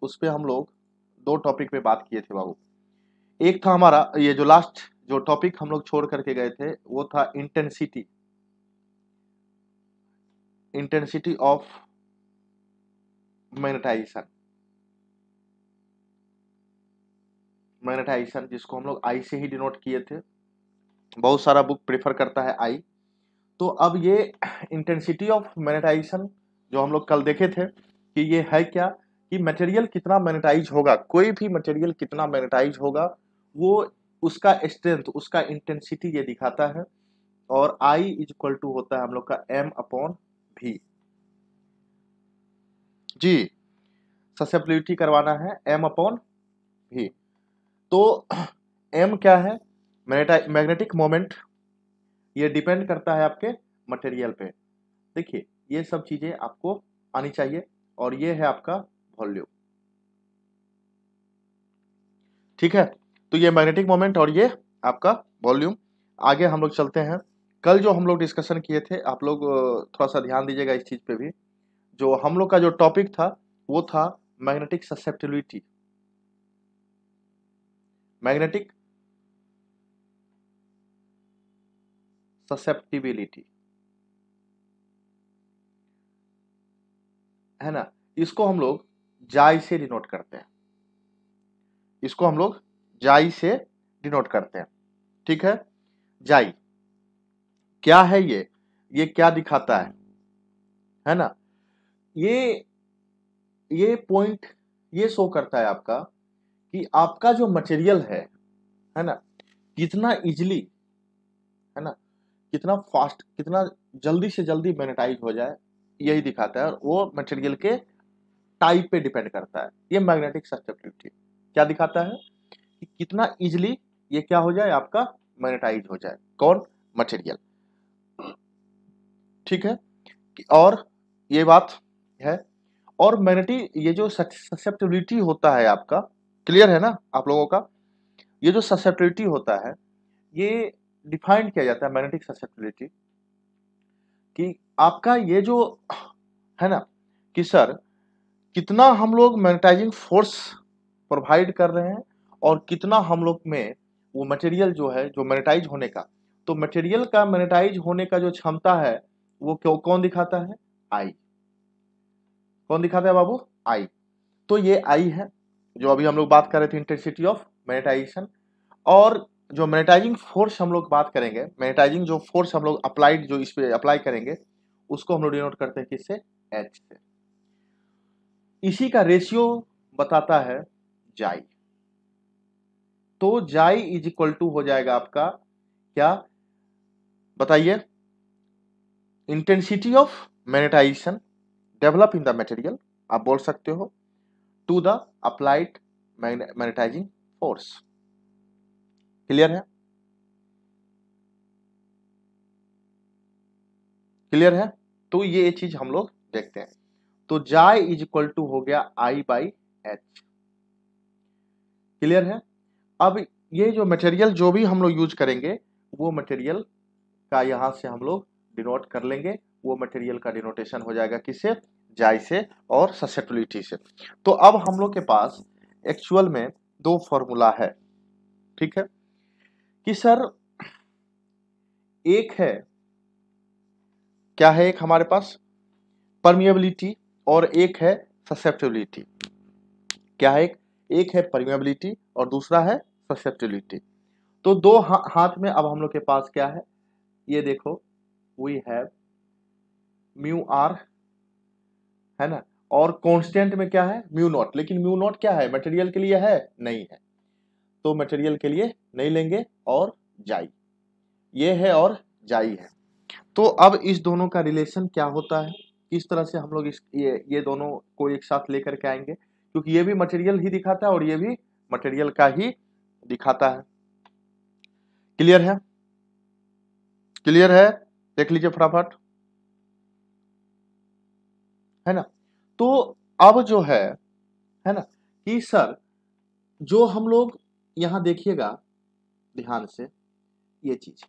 उस पे हम लोग दो टॉपिक पे बात किए थे बाबू। एक था हमारा ये जो लास्ट जो टॉपिक हम लोग छोड़ करके गए थे वो था intensity, intensity of magnetization, magnetization जिसको हम लोग आई से ही डिनोट किए थे। बहुत सारा बुक प्रेफर करता है आई। तो अब ये इंटेंसिटी ऑफ मैग्नेटाइजेशन जो हम लोग कल देखे थे कि ये है क्या, कि मटेरियल कितना मैग्नेटाइज होगा, कोई भी मटेरियल कितना मैग्नेटाइज होगा वो उसका स्ट्रेंथ, उसका इंटेंसिटी ये दिखाता है। और आई इज इक्वल टू होता है हम लोग का एम अपॉन भी। जी, ससेप्टिबिलिटी करवाना है एम अपॉन भी। तो एम क्या है, मैग्नेटिक मोमेंट, ये डिपेंड करता है आपके मटेरियल पे। देखिए ये सब चीजें आपको आनी चाहिए। और ये है आपका वॉल्यूम, ठीक है। तो ये मैग्नेटिक मोमेंट और ये आपका वॉल्यूम। आगे हम लोग चलते हैं। कल जो हम लोग डिस्कशन किए थे, आप लोग थोड़ा सा ध्यान दीजिएगा इस चीज पे भी। जो हम लोग का जो टॉपिक था वो था मैग्नेटिक ससेप्टिबिलिटी, मैग्नेटिक ससेप्टिबिलिटी, है ना। इसको हम लोग जाई से डिनोट करते हैं, इसको हम लोग जाई से डिनोट करते हैं, ठीक है। जाई क्या है, ये क्या दिखाता है ना। ये ये पॉइंट ये शो करता है आपका कि आपका जो मटेरियल है ना, कितना इजिली, है ना, कितना फास्ट, कितना जल्दी से जल्दी मैग्नेटाइज हो जाए, यही दिखाता है। और वो मटेरियल के टाइप पे डिपेंड करता है। ये मैग्नेटिक ससेप्टिबिलिटी क्या दिखाता है कि कितना इजिली ये क्या हो जाए, आपका मैग्नेटाइज हो जाए, कौन, मटेरियल, ठीक है। और ये बात है। और मैग्नेटिक ये जो ससेप्टिबिलिटी होता है आपका, क्लियर है ना आप लोगों का। ये जो ससेप्टिबिलिटी होता है ये डिफाइन किया जाता है मैग्नेटिक ससेप्टिबिलिटी कि आपका ये जो है ना, कि सर कितना हम लोग मैग्नेटाइजिंग फोर्स प्रोवाइड कर रहे हैं और कितना हम लोग में वो मटेरियल जो है जो मैग्नेटाइज होने का, तो मटेरियल का मैग्नेटाइज होने का जो क्षमता है वो क्यों कौन दिखाता है, आई। कौन दिखाता है बाबू, आई। तो ये आई है जो अभी हम लोग बात कर रहे थे, इंटेंसिटी ऑफ मैग्नेटाइजेशन। और जो मैग्नेटाइजिंग फोर्स हम लोग बात करेंगे, मैग्नेटाइजिंग जो फोर्स हम लोग अप्लाइड जो इस पे अप्लाई करेंगे उसको हम लोग डिनोट करते हैं किससे, एच से। इसी का रेशियो बताता है जाई। तो जाई इज इक्वल टू हो जाएगा आपका क्या, बताइए, intensity of magnetization develop in the material, आप बोल सकते हो, to the applied magnetizing force. Clear है, क्लियर है। तो ये चीज हम लोग देखते हैं। तो जाई इज इक्वल टू हो गया आई बाई एच। क्लियर है। अब ये जो मटेरियल जो भी हम लोग यूज करेंगे वो मटेरियल का यहां से हम लोग डिनोट कर लेंगे। वो मटेरियल का डिनोटेशन हो जाएगा किससे, जाई से और ससेप्टिबिलिटी से। तो अब हम लोग के पास एक्चुअल में दो फॉर्मूला है, ठीक है। कि सर एक है, क्या है, एक हमारे पास परमिएबिलिटी और एक है ससेप्टिबिलिटी। क्या है, एक है परमिएबिलिटी और दूसरा है ससेप्टिबिलिटी। तो दो हाथ में अब हम लोग के पास क्या है, ये देखो, वी हैव म्यू आर, है ना। और कांस्टेंट में क्या है, म्यू नॉट। लेकिन म्यू नॉट क्या है, मटेरियल के लिए है, नहीं है, तो मटेरियल के लिए नहीं लेंगे। और जाई ये है और जाई है। तो अब इस दोनों का रिलेशन क्या होता है, किस तरह से हम लोग ये दोनों को एक साथ लेकर के आएंगे, क्योंकि ये भी मटेरियल ही दिखाता है और ये भी मटेरियल का ही दिखाता है। क्लियर है, क्लियर है, देख लीजिए फटाफट, है ना। तो अब जो है ना, कि सर जो हम लोग यहां देखिएगा ध्यान से, ये चीज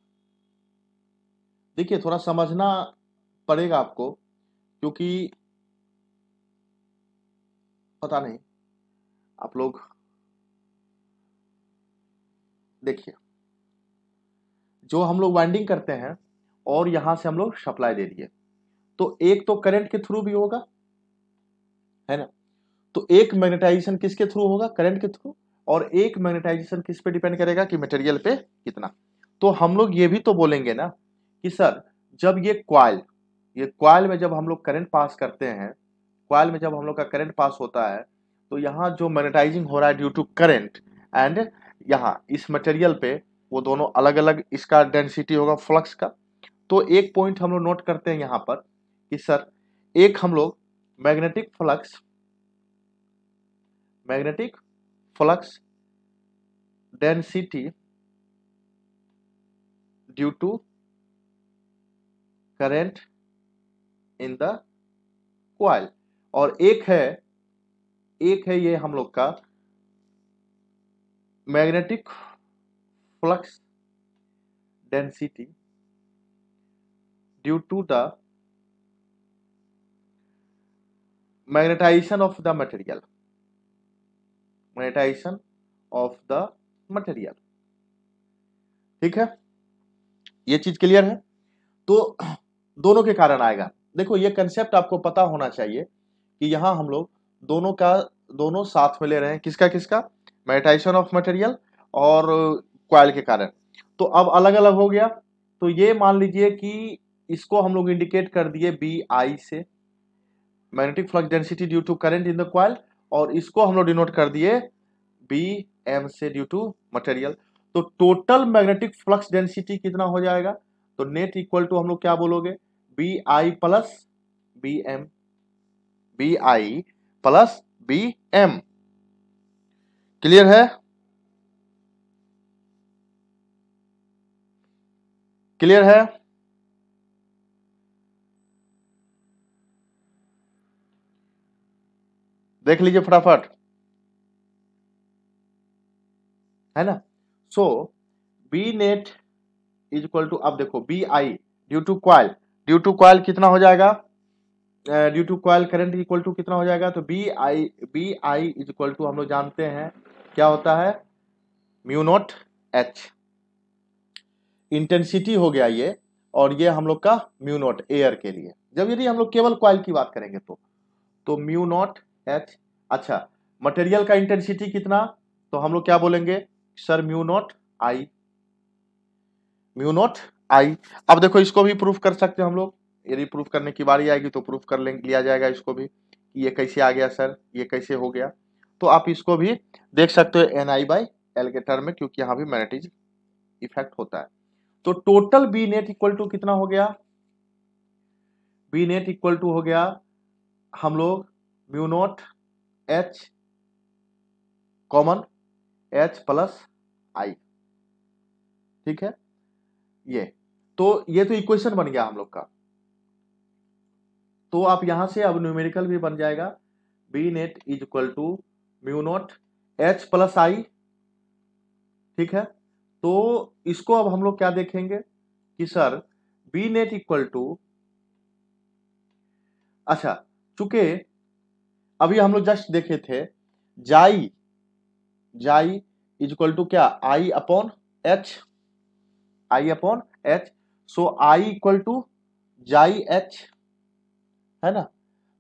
देखिए, थोड़ा समझना पड़ेगा आपको, क्योंकि पता नहीं आप लोग देखिए, जो हम लोग वाइंडिंग करते हैं और यहां से हम लोग सप्लाई दे दिए, तो एक तो करंट के थ्रू भी होगा, है ना। तो एक मैग्नेटाइजेशन किसके थ्रू होगा, करंट के थ्रू, और एक मैग्नेटाइजेशन किस पे डिपेंड करेगा कि मटेरियल पे कितना। तो हम लोग ये भी तो बोलेंगे ना कि सर जब ये क्वाइल में जब हम लोग करंट पास करते हैं, क्वाइल में जब हम लोग का करंट पास होता है, तो यहाँ जो मैग्नेटाइजिंग हो रहा है ड्यू टू करंट एंड यहाँ इस मटेरियल पे, वो दोनों अलग अलग इसका डेंसिटी होगा फ्लक्स का। तो एक पॉइंट हम लोग नोट करते हैं यहाँ पर कि सर एक हम लोग magnetic flux density due to current in the coil, और एक है ये हम लोग का magnetic flux density due to the magnetization of the material, ठीक है, ये चीज क्लियर है। तो दोनों के कारण आएगा। देखो ये कंसेप्ट आपको पता होना चाहिए कि यहां हम लोग दोनों साथ में ले रहे हैं, किसका मैग्नेटाइजेशन ऑफ मटेरियल और क्वाइल के कारण। तो अब अलग अलग हो गया, तो ये मान लीजिए कि इसको हम लोग इंडिकेट कर दिए बी आई से, magnetic flux density due to current in the coil, और इसको हम लोग डिनोट कर दिए बी एम से ड्यू टू मटेरियल। तो टोटल मैग्नेटिक फ्लक्स डेंसिटी कितना हो जाएगा, तो नेट इक्वल टू हम लोग क्या बोलोगे, B I plus B M, B I plus B M. Clear है, क्लियर है। देख लीजिए फटाफट, है ना। So B net is equal to, अब देखो B I due to coil कितना हो जाएगा, due to coil current equal to कितना हो जाएगा, तो B I is equal to हम लोग जानते हैं क्या होता है, म्यू नॉट एच। इंटेंसिटी हो गया ये, और ये हम लोग का म्यू नॉट एयर के लिए, जब यदि हम लोग केवल क्वाइल की बात करेंगे तो म्यू नॉट एच। अच्छा, मटेरियल का इंटेंसिटी कितना, तो हम लोग क्या बोलेंगे सर म्यू नॉट आई, अब देखो इसको भी प्रूफ कर सकते हैं हम लोग, यदि प्रूफ करने की बारी आएगी तो प्रूफ कर लिया जाएगा इसको भी कि ये कैसे आ गया सर, ये कैसे हो गया। तो आप इसको भी देख सकते हो एन आई बाई एल के टर्म में, क्योंकि यहाँ भी मैग्नेटिक इफेक्ट होता है। तो total B net equal to कितना हो गया, बी नेट इक्वल टू हो गया हम लोग mu naught H common H plus I, ठीक है। ये तो इक्वेशन बन गया हम लोग का। तो आप यहां से अब न्यूमेरिकल भी बन जाएगा, B net is equal to mu naught H plus I, ठीक है। तो इसको अब हम लोग क्या देखेंगे कि sir B net equal to, अच्छा चूंकि अभी हम लोग जस्ट देखे थे जाई इज इक्वल टू क्या, आई upon H, so I equal to जाई एच, है ना।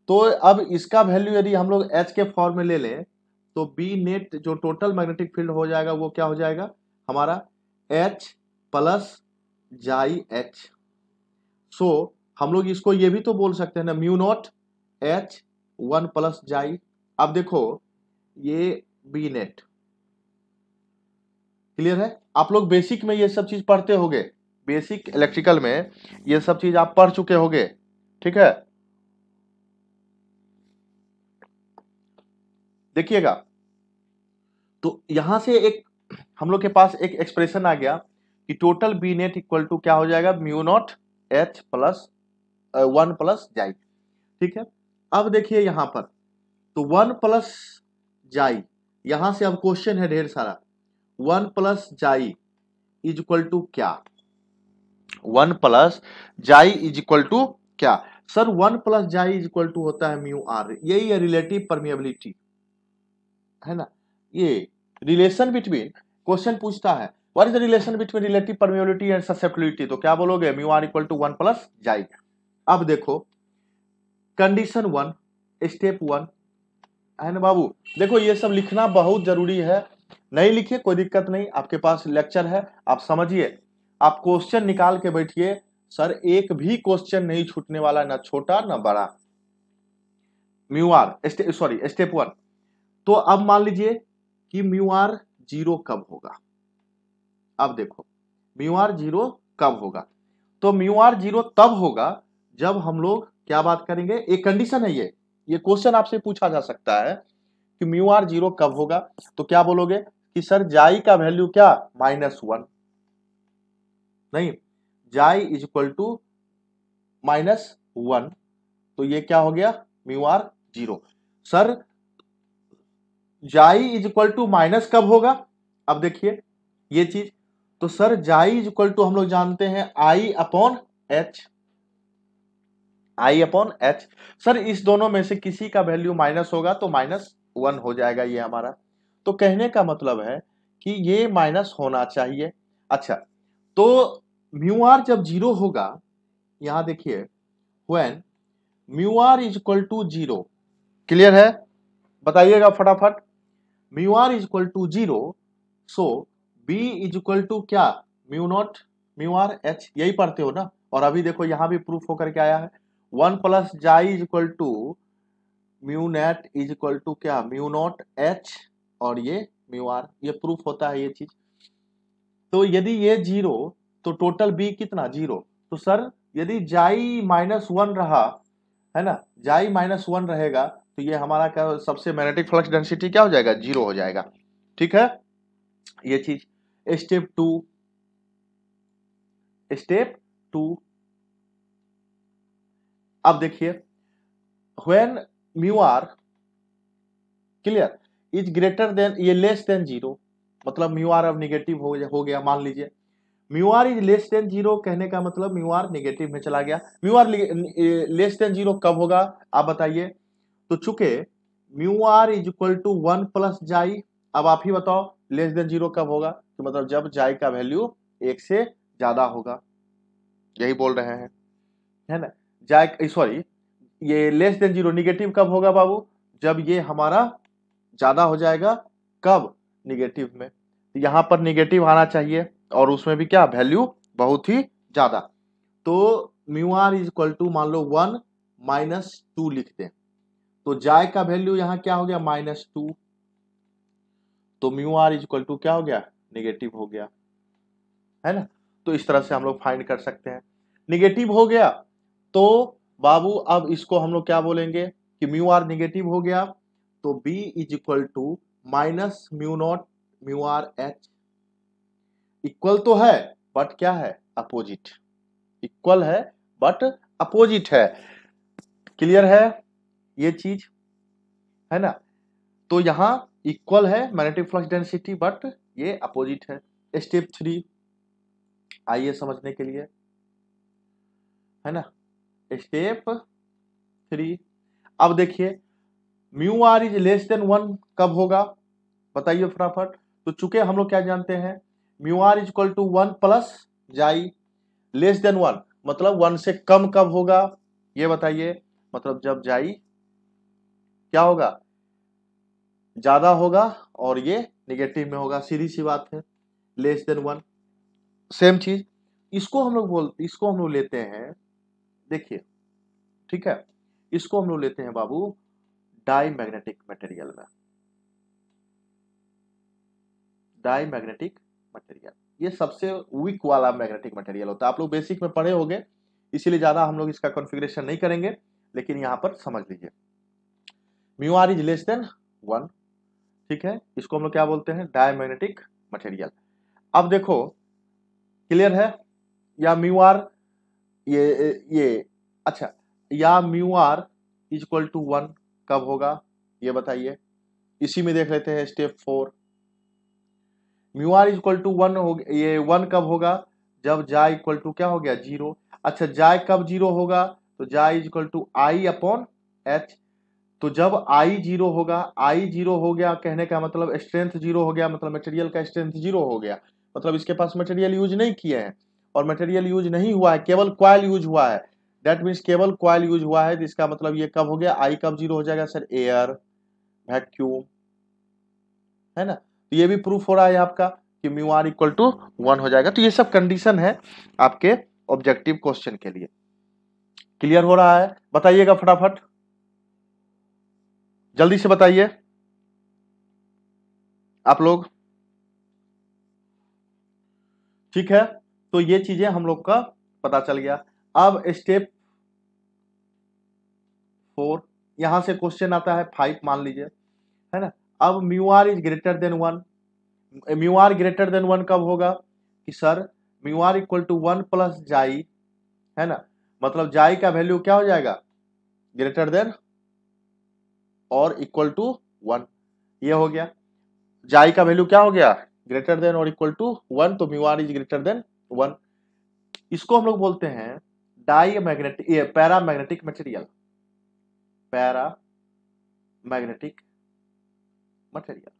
तो अब इसका वैल्यू यदि हम लोग एच के फॉर्म में ले लें, तो बी नेट जो टोटल मैग्नेटिक फील्ड हो जाएगा वो क्या हो जाएगा हमारा, एच प्लस जाई एच। सो हम लोग इसको ये भी तो बोल सकते हैं ना, mu naught H 1 plus chi. अब देखो ये बी नेट, क्लियर है। आप लोग बेसिक में ये सब चीज पढ़ते होंगे, बेसिक इलेक्ट्रिकल में ये सब चीज आप पढ़ चुके होंगे, ठीक है। देखिएगा, तो यहां से एक हम लोग के पास एक एक्सप्रेशन आ गया कि total B net equal to क्या हो जाएगा, mu naught H plus 1 plus chi, ठीक है। अब देखिए यहां पर, तो 1 प्लस जाई, यहां से अब क्वेश्चन है ढेर सारा, 1 plus chi is equal to क्या, 1 plus chi is equal to क्या, sir 1 plus chi is equal to होता है म्यू आर, यही है रिलेटिव परमिएबिलिटी, है ना, ये रिलेशन बिटवीन, क्वेश्चन पूछता है what is the relation between relative permeability and susceptibility, तो क्या बोलोगे mu r equal to 1 plus chi. अब देखो कंडीशन 1 स्टेप 1 है ना बाबू, देखो ये सब लिखना बहुत जरूरी है, नहीं लिखिए कोई दिक्कत नहीं, आपके पास लेक्चर है, आप समझिए, आप क्वेश्चन निकाल के बैठिए, सर एक भी क्वेश्चन नहीं छूटने वाला, ना छोटा ना बड़ा। म्यू आर सॉरी स्टेप 1, तो अब मान लीजिए कि म्यू आर 0 कब होगा। अब देखो म्यू आर 0 कब होगा, तो म्यू आर 0 तब होगा जब हम लोग क्या बात करेंगे, एक कंडीशन है, ये क्वेश्चन आपसे पूछा जा सकता है कि म्यू आर 0 कब होगा, तो क्या बोलोगे कि सर जाई का वैल्यू क्या -1, नहीं जाई इज इक्वल टू -1, तो ये क्या हो गया म्यू आर 0। सर जाई इज इक्वल टू माइनस कब होगा, अब देखिए ये चीज, तो सर जाई इज इक्वल टू हम लोग जानते हैं आई अपॉन एच, आई अपॉन एच, सर इस दोनों में से किसी का वैल्यू माइनस होगा तो -1 हो जाएगा ये हमारा, तो कहने का मतलब है कि ये माइनस होना चाहिए। अच्छा तो म्यू आर जब 0 होगा, यहां देखिए when mu are is equal to 0, clear है, बताइएगा फटाफट, mu are is equal to 0, so B is equal to क्या mu naught mu are H, यही पढ़ते हो ना, और अभी देखो यहां भी प्रूफ होकर के आया है 1 plus chi is equal to mu net is equal to क्या म्यू नॉट एच, और ये म्यू आर, ये प्रूफ होता है ये चीज। तो यदि ये 0 तो टोटल बी कितना 0, तो सर यदि जाई -1 रहा है ना, जाई -1 रहेगा तो ये हमारा क्या सबसे मैग्नेटिक फ्लक्स डेंसिटी क्या हो जाएगा 0 हो जाएगा, ठीक है ये चीज। स्टेप 2, स्टेप 2 अब देखिए when mu r clear is greater than, ये लेस देन 0, मतलब म्यू आर अब निगेटिव हो गया, मान लीजिए mu are is less than 0 कहने का मतलब म्यू आर निगेटिव में चला गया। म्यू आर लेस देन 0 कब होगा आप बताइए, तो चूंकि mu are is equal to 1 plus chi, अब आप ही बताओ लेस देन 0 कब होगा, तो मतलब जब जाई का वैल्यू 1 से ज्यादा होगा, यही बोल रहे हैं है ना। जाई सॉरी ये लेस देन 0 निगेटिव कब होगा बाबू, जब ये हमारा ज्यादा हो जाएगा, कब निगेटिव में, तो यहां पर निगेटिव आना चाहिए और उसमें भी क्या वैल्यू बहुत ही ज्यादा, तो mu are is equal to मान लो 1 -2 लिखते हैं, तो जाय का वैल्यू यहां क्या हो गया -2, तो mu are is equal to क्या हो गया निगेटिव हो गया, है ना। तो इस तरह से हम लोग फाइंड कर सकते हैं, निगेटिव हो गया तो बाबू अब इसको हम लोग क्या बोलेंगे कि म्यू आर निगेटिव हो गया, तो B is equal to minus mu naught mu are H, equal तो है बट क्या है अपोजिट, इक्वल है बट अपोजिट है, क्लियर है ये चीज, है ना। तो यहां इक्वल है मैग्नेटिक फ्लक्स डेंसिटी बट ये अपोजिट है। स्टेप 3 आइए समझने के लिए, है ना, स्टेप 3 अब देखिए mu are is less than 1 कब होगा बताइए फटाफट, तो चूंकि हम लोग क्या जानते हैं mu are is equal to 1 plus chi, less than 1 मतलब 1 से कम कब होगा ये बताइए, मतलब जब जाई क्या होगा ज्यादा होगा और ये निगेटिव में होगा, सीधी सी बात है, लेस देन 1। सेम चीज इसको हम लोग लेते हैं, देखिए ठीक है, इसको हम लोग लेते हैं बाबू डाई मैग्नेटिक मटेरियल में, डाई मैग्नेटिक मटेरियल ये सबसे वीक वाला मैग्नेटिक मटेरियल होता है, आप लोग बेसिक में पढ़े होंगे इसीलिए ज्यादा हम लोग इसका कॉन्फ़िगरेशन नहीं करेंगे, लेकिन यहां पर समझ लीजिए mu are is less than 1, ठीक है, इसको हम लोग क्या बोलते हैं डाई मैग्नेटिक मटेरियल। अब देखो क्लियर है, या म्यू आर ये अच्छा, या mu are is equal to 1 कब होगा ये बताइए, इसी में देख लेते हैं step 4, mu are is equal to 1 हो ये 1 कब होगा जब जाय इक्वल टू क्या हो गया 0, अच्छा जाय कब 0 होगा तो chi is equal to I upon H, तो जब I 0 होगा, I 0 हो गया कहने का मतलब स्ट्रेंथ 0 हो गया, मतलब मटेरियल का स्ट्रेंथ 0 हो गया, मतलब इसके पास मटेरियल यूज नहीं किए हैं, और मटेरियल यूज नहीं हुआ है, केवल कॉइल यूज हुआ है। दैट मीन्स केवल कॉइल यूज हुआ है, जिसका मतलब ये कब हो गया, I कब 0 हो जाएगा सर, एयर, वैक्यूम, है ना। तो ये भी प्रूफ हो रहा है आपका कि म्यू आर इक्वल टू 1 हो जाएगा। तो ये सब कंडीशन है आपके ऑब्जेक्टिव क्वेश्चन के लिए। क्लियर हो रहा है? बताइएगा फटाफट, जल्दी से बताइए आप लोग। ठीक है, तो ये चीजें हम लोग का पता चल गया। अब स्टेप 4, यहां से क्वेश्चन आता है 5 मान लीजिए, है ना। अब mu are is greater than 1, mu r greater than 1 कब होगा कि sir mu r equal to 1 plus chi, है ना, मतलब जाई का वैल्यू क्या हो जाएगा, ग्रेटर देन और इक्वल टू 1, ये हो गया। जाई का वैल्यू क्या हो गया, ग्रेटर देन और इक्वल टू 1, तो mu are is greater than 1। इसको हम लोग बोलते हैं डाई मैग्नेटिक, ये पैरामैग्नेटिक मटेरियल, पैरामैग्नेटिक मटेरियल,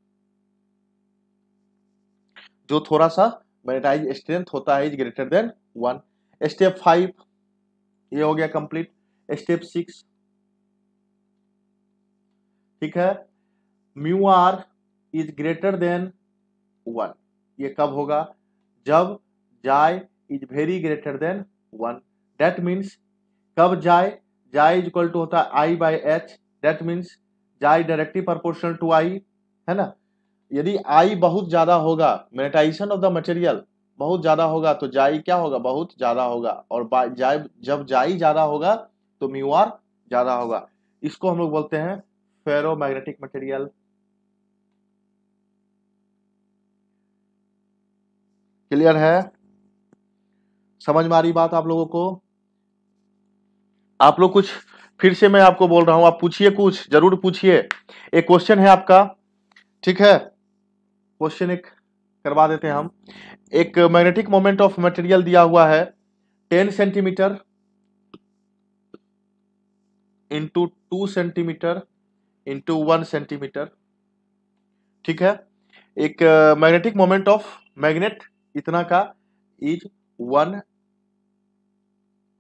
जो थोड़ा सा मैग्नेटाइज स्ट्रेंथ होता है इज ग्रेटर देन 1। स्टेप 5 ये हो गया कंप्लीट। स्टेप 6, ठीक है, mu are is greater than 1, ये कब होगा, जब chi is very greater than 1। That means कब chi, chi is equal to होता है I by H, that means chi directly proportional to I, है ना। यदि आई बहुत ज्यादा होगा, मैग्नेटाइजेशन ऑफ द मटेरियल बहुत ज्यादा होगा, तो जाई क्या होगा, बहुत ज्यादा होगा, और जाई जब जाई ज्यादा होगा तो म्यू आर ज्यादा होगा। इसको हम लोग बोलते हैं फेरोमैग्नेटिक मटेरियल। क्लियर है? समझ में आ रही बात आप लोगों को? आप लोग कुछ, फिर से मैं आपको बोल रहा हूं, आप पूछिए, कुछ जरूर पूछिए। एक क्वेश्चन है आपका, ठीक है, क्वेश्चन एक करवा देते हैं हम। एक मैग्नेटिक मोमेंट ऑफ मटेरियल दिया हुआ है 10 centimetre into 2 centimetre into 1 centimetre, ठीक है। एक मैग्नेटिक मोमेंट ऑफ मैग्नेट इतना का is 1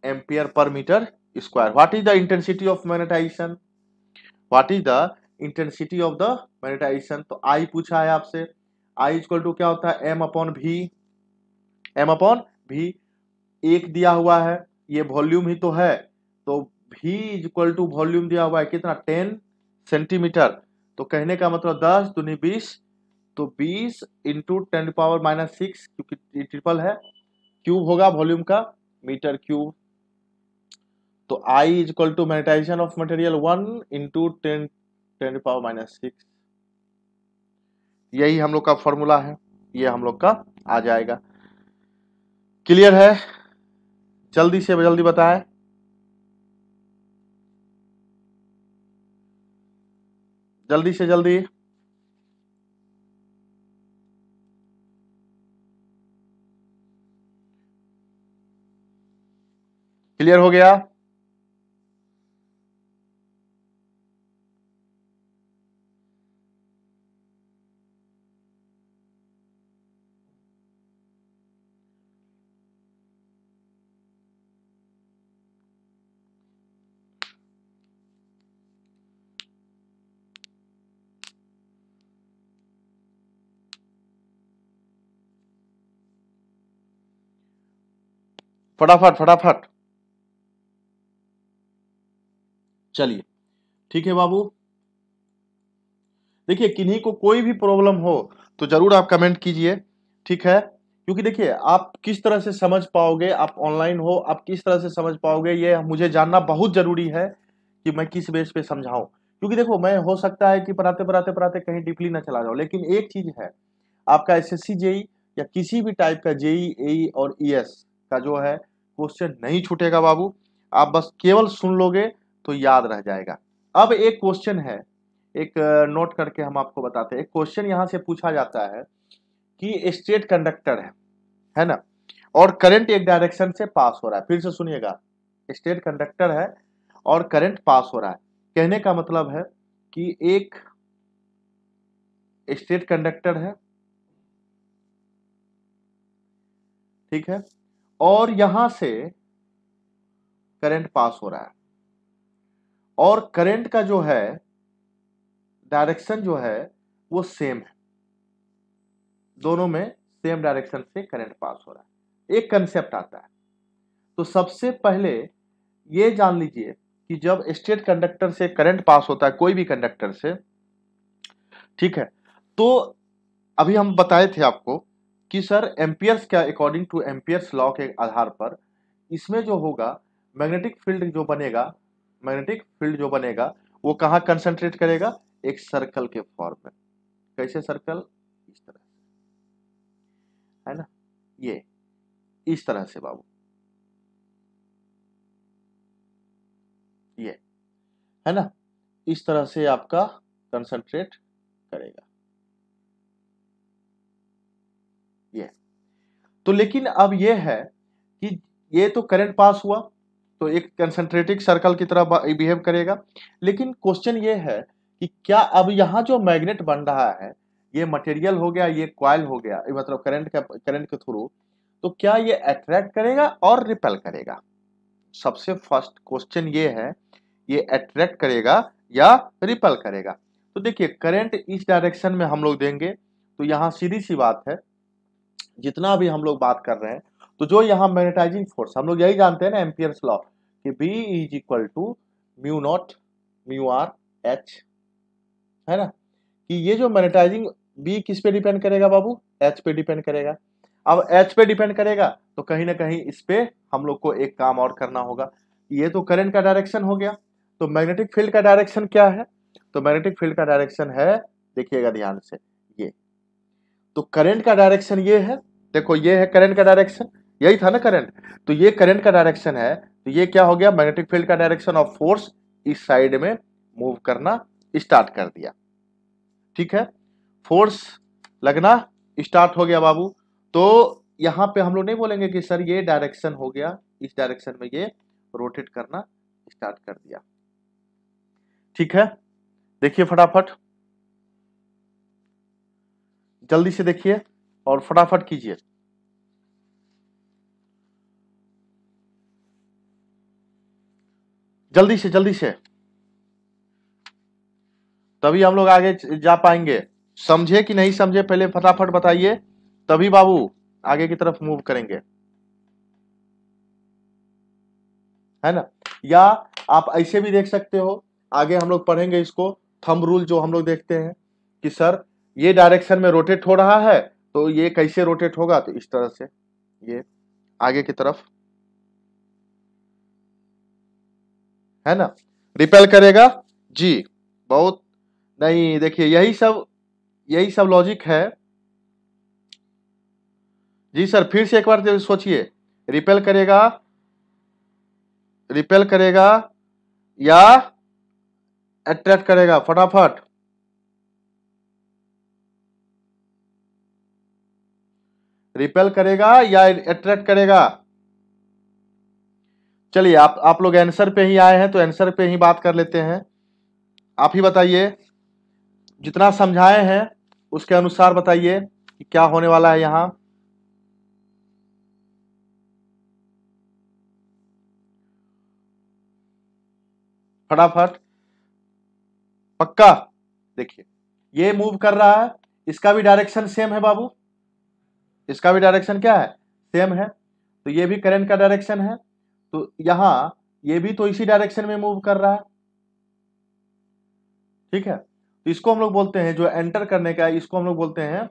ampere per metre square. What is the intensity of magnetization, what is the intensity of the magnetization. तो I पूछा है आपसे, आई इक्वल टू क्या होता है, M upon V, M upon V. एक दिया हुआ है, ये वॉल्यूम ही तो है, तो v इक्वल टू वॉल्यूम दिया हुआ है कितना, 10 सेंटीमीटर, तो कहने का मतलब 10 दूनी 20, तो 20 इंटू 10⁻⁻6, क्योंकि ट्रिपल है, क्यूब होगा वॉल्यूम का, मीटर क्यूब। तो I is equal to magnetization of material 1 into 10⁻⁻6, यही हम लोग का फॉर्मूला है, ये हम लोग का आ जाएगा। क्लियर है? जल्दी से जल्दी बताएं। जल्दी से जल्दी। क्लियर हो गया? फटाफट फटाफट। चलिए ठीक है बाबू, देखिए किन्हीं को कोई भी प्रॉब्लम हो तो जरूर आप कमेंट कीजिए, ठीक है। क्योंकि देखिए आप किस तरह से समझ पाओगे, आप ऑनलाइन हो, आप किस तरह से समझ पाओगे, ये मुझे जानना बहुत जरूरी है कि मैं किस बेस पे समझाऊं। क्योंकि देखो मैं, हो सकता है कि पढ़ाते पढ़ाते पढ़ाते कहीं डीपली ना चला जाऊं, लेकिन एक चीज है, आपका एसएससी जेई या किसी भी टाइप का जेई एई और ईएस का जो है क्वेश्चन नहीं छूटेगा बाबू। आप बस केवल सुन लोगे तो याद रह जाएगा। अब एक क्वेश्चन है, एक नोट करके हम आपको बताते हैं। एक क्वेश्चन यहां से पूछा जाता है कि स्ट्रेट कंडक्टर है ना, और करंट एक डायरेक्शन से पास हो रहा है। फिर से सुनिएगा, स्ट्रेट कंडक्टर है और करंट पास हो रहा है, कहने का मतलब है कि एक स्टेट कंडक्टर है, ठीक है, और यहां से करंट पास हो रहा है, और करंट का जो है डायरेक्शन जो है वो सेम है, दोनों में सेम डायरेक्शन से करंट पास हो रहा है। एक कंसेप्ट आता है। तो सबसे पहले ये जान लीजिए कि जब स्टेट कंडक्टर से करंट पास होता है, कोई भी कंडक्टर से, ठीक है, तो अभी हम बताए थे आपको कि सर एम्पियर्स क्या, अकॉर्डिंग टू एम्पियर्स लॉ के आधार पर इसमें जो होगा मैग्नेटिक फील्ड जो बनेगा, मैग्नेटिक फील्ड जो बनेगा वो कहाँ कंसंट्रेट करेगा, एक सर्कल के फॉर्म में। कैसे सर्कल, इस तरह है ना, ये इस तरह से बाबू, ये है ना, इस तरह से आपका कंसंट्रेट करेगा ये। तो लेकिन अब ये है कि ये तो करंट पास हुआ तो एक कंसंट्रेटिक सर्कल की तरह बिहेव करेगा, लेकिन क्वेश्चन ये है कि क्या अब यहाँ जो मैग्नेट बन रहा है ये मटेरियल हो गया, ये कॉइल हो गया, मतलब करंट के थ्रू, तो क्या ये अट्रैक्ट करेगा और रिपेल करेगा। सबसे फर्स्ट क्वेश्चन ये है, ये अट्रैक्ट करेगा या रिपेल करेगा। तो देखिए करंट इस डायरेक्शन में हम लोग देंगे तो यहाँ सीधी सी बात है, जितना भी हम लोग बात कर रहे हैं, तो जो यहाँ मैग्नेटाइजिंग फोर्स, हम लोग यही जानते हैं ना एम्पियर्स लॉ कि B is equal to mu naught mu are H, है ना, कि ये जो मैग्नेटाइजिंग B किस पे डिपेंड करेगा बाबू, H पे डिपेंड करेगा। अब H पे डिपेंड करेगा तो कहीं ना कहीं इस पे हम लोग को एक काम और करना होगा। ये तो करंट का डायरेक्शन हो गया, तो मैग्नेटिक फील्ड का डायरेक्शन क्या है, तो मैग्नेटिक फील्ड का डायरेक्शन है, देखिएगा ध्यान से, ये तो करंट का डायरेक्शन ये है, देखो ये है करंट का डायरेक्शन, यही था ना करंट, तो ये करंट का डायरेक्शन है, तो ये क्या हो गया, मैग्नेटिक फील्ड का डायरेक्शन ऑफ फोर्स इस साइड में मूव करना स्टार्ट कर दिया, ठीक है, फोर्स लगना स्टार्ट हो गया बाबू। तो यहां पे हम लोग नहीं बोलेंगे कि सर ये डायरेक्शन हो गया, इस डायरेक्शन में ये रोटेट करना स्टार्ट कर दिया, ठीक है। देखिए फटाफट, जल्दी से देखिए और फटाफट कीजिए। जल्दी से तभी हम लोग आगे जा पाएंगे। समझे कि नहीं समझे पहले फटाफट बताइए, तभी बाबू आगे की तरफ मूव करेंगे, है ना। या आप ऐसे भी देख सकते हो, आगे हम लोग पढ़ेंगे इसको, थंब रूल जो हम लोग देखते हैं कि सर ये डायरेक्शन में रोटेट हो रहा है तो ये कैसे रोटेट होगा, तो इस तरह से ये आगे की तरफ, है ना, रिपेल करेगा जी। बहुत नहीं, देखिए यही सब लॉजिक है जी सर। फिर से एक बार सोचिए, रिपेल करेगा, रिपेल करेगा या अट्रैक्ट करेगा, फटाफट। रिपेल करेगा या अट्रैक्ट करेगा। चलिए आप लोग आंसर पे ही आए हैं तो आंसर पे ही बात कर लेते हैं। आप ही बताइए, जितना समझाए हैं उसके अनुसार बताइए कि क्या होने वाला है यहां। फटाफट, पक्का। देखिए ये मूव कर रहा है, इसका भी डायरेक्शन सेम है बाबू, इसका भी डायरेक्शन क्या है, सेम है, तो ये भी करंट का डायरेक्शन है, तो यहां ये भी तो इसी डायरेक्शन में मूव कर रहा है, ठीक है। तो इसको हम लोग बोलते हैं, जो एंटर करने का है इसको हम लोग बोलते हैं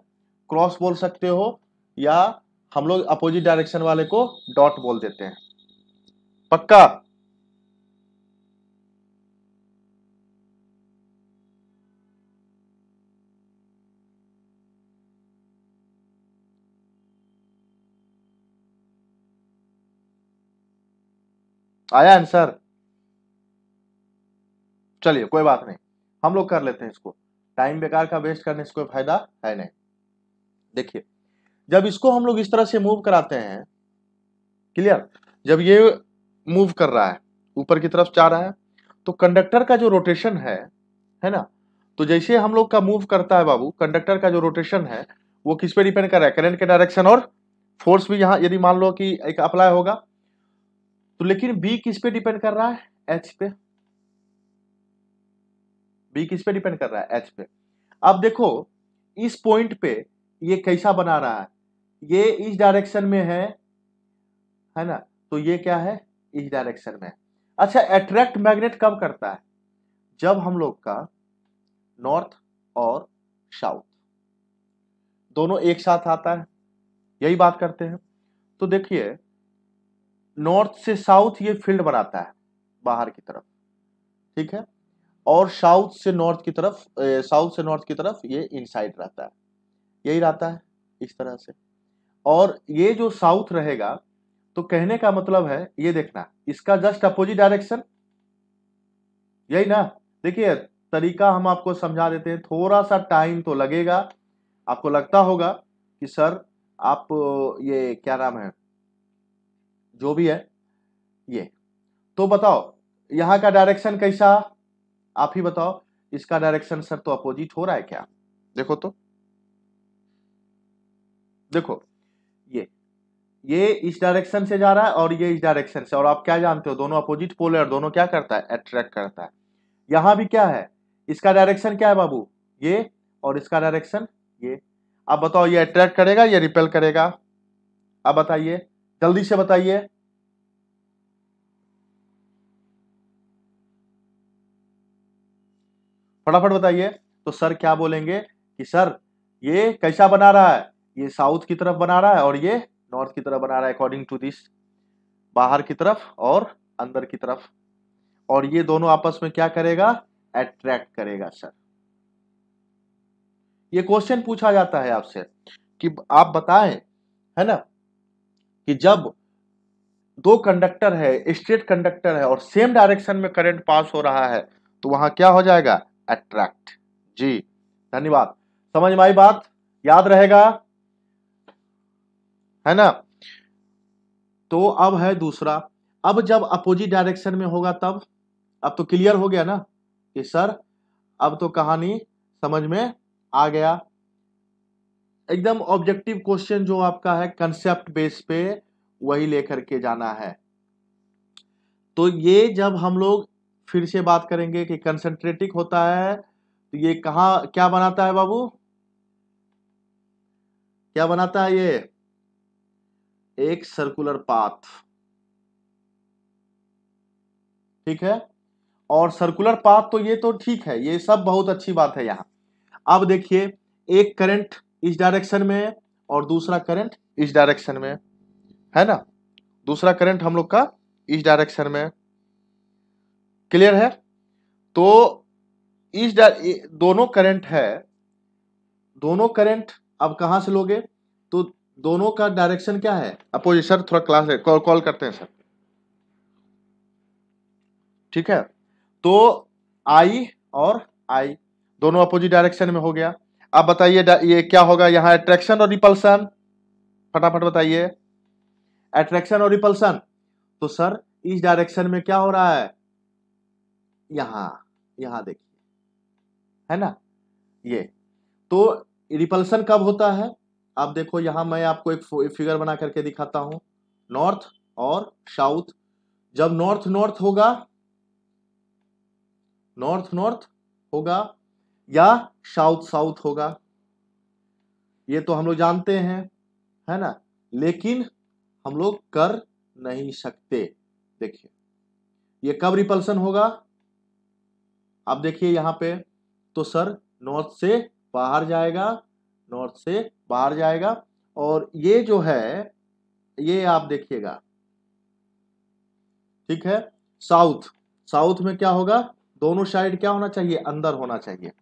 क्रॉस बोल सकते हो, या हम लोग अपोजिट डायरेक्शन वाले को डॉट बोल देते हैं, पक्का। आया आंसर, चलिए कोई बात नहीं, हम लोग कर लेते हैं इसको, टाइम बेकार का वेस्ट करने से कोई फायदा है नहीं। देखिए जब इसको हम लोग इस तरह से मूव कराते हैं, क्लियर, जब ये मूव कर रहा है ऊपर की तरफ जा रहा है, तो कंडक्टर का जो रोटेशन है है ना। तो जैसे हम लोग का मूव करता है बाबू, कंडक्टर का जो रोटेशन है वो किस पे डिपेंड कर रहा है, करंट के डायरेक्शन और फोर्स भी यहाँ यदि मान लो कि एक अप्लाई होगा तो, लेकिन बी किस पे डिपेंड कर रहा है, एच पे। बी किस पे डिपेंड कर रहा है, एच पे। अब देखो इस पॉइंट पे ये कैसा बना रहा है, ये इस डायरेक्शन में है ना, तो ये क्या है, इस डायरेक्शन में। अच्छा, अट्रैक्ट मैग्नेट कब करता है, जब हम लोग का नॉर्थ और साउथ दोनों एक साथ आता है, यही बात करते हैं। तो देखिए नॉर्थ से साउथ ये फील्ड बनाता है बाहर की तरफ, ठीक है, और साउथ से नॉर्थ की तरफ, साउथ से नॉर्थ की तरफ ये इनसाइड रहता है, यही रहता है इस तरह से। और ये जो साउथ रहेगा, तो कहने का मतलब है ये देखना, इसका जस्ट अपोजिट डायरेक्शन, यही ना। देखिए तरीका हम आपको समझा देते हैं, थोड़ा सा टाइम तो लगेगा, आपको लगता होगा कि सर आप ये क्या नाम है जो भी है ये, तो बताओ यहां का डायरेक्शन कैसा, आप ही बताओ, इसका डायरेक्शन सर तो अपोजिट हो रहा है क्या, देखो तो, देखो ये इस डायरेक्शन से जा रहा है और ये इस डायरेक्शन से, और आप क्या जानते हो दोनों अपोजिट पोल है और दोनों क्या करता है, अट्रैक्ट करता है। यहां भी क्या है, इसका डायरेक्शन क्या है बाबू, ये, और इसका डायरेक्शन ये। अब बताओ ये अट्रैक्ट करेगा या रिपेल करेगा, अब बताइए, जल्दी से बताइए। फटाफट बताइए। तो सर क्या बोलेंगे कि सर ये कैसा बना रहा है, ये साउथ की तरफ बना रहा है और ये नॉर्थ की तरफ बना रहा है, अकॉर्डिंग टू दिस, बाहर की तरफ और अंदर की तरफ, और ये दोनों आपस में क्या करेगा, अट्रैक्ट करेगा सर। ये क्वेश्चन पूछा जाता है आपसे कि आप बताएं, है ना, कि जब दो कंडक्टर है, स्ट्रेट कंडक्टर है और सेम डायरेक्शन में करंट पास हो रहा है, तो वहां क्या हो जाएगा, अट्रैक्ट। जी धन्यवाद, समझ में आई बात, याद रहेगा, है ना। तो अब है दूसरा, अब जब अपोजिट डायरेक्शन में होगा तब, अब तो क्लियर हो गया ना कि सर अब तो कहानी समझ में आ गया। एकदम ऑब्जेक्टिव क्वेश्चन जो आपका है कंसेप्ट बेस पे, वही लेकर के जाना है। तो ये जब हम लोग फिर से बात करेंगे कि कंसंट्रेटिक होता है, तो ये कहां क्या बनाता है बाबू, क्या बनाता है ये, एक सर्कुलर पाथ, ठीक है। और सर्कुलर पाथ तो ये तो ठीक है, ये सब बहुत अच्छी बात है यहां। अब देखिए एक करंट इस डायरेक्शन में और दूसरा करंट इस डायरेक्शन में, है ना, दूसरा करंट हम लोग का इस डायरेक्शन में, क्लियर है। तो इस दोनों करंट है, दोनों करंट अब कहां से लोगे, तो दोनों का डायरेक्शन क्या है, अपोजिट। सर थोड़ा क्लास कॉल करते हैं सर, ठीक है। तो आई और आई दोनों अपोजिट डायरेक्शन में हो गया। अब बताइए ये क्या होगा, यहां अट्रैक्शन और रिपल्सन, फटाफट बताइए, अट्रैक्शन और रिपल्सन। तो सर इस डायरेक्शन में क्या हो रहा है, यहां, यहां देखिए, है ना ये। तो रिपल्सन कब होता है, अब देखो यहां मैं आपको एक फिगर बना करके दिखाता हूं, नॉर्थ और साउथ, जब नॉर्थ नॉर्थ होगा, नॉर्थ नॉर्थ होगा या साउथ साउथ होगा, ये तो हम लोग जानते हैं, है ना, लेकिन हम लोग कर नहीं सकते। देखिए ये कब रिपल्सन होगा, अब देखिए यहां पे, तो सर नॉर्थ से बाहर जाएगा, नॉर्थ से बाहर जाएगा, और ये जो है ये आप देखिएगा, ठीक है, साउथ, साउथ में क्या होगा, दोनों साइड क्या होना चाहिए, अंदर होना चाहिए,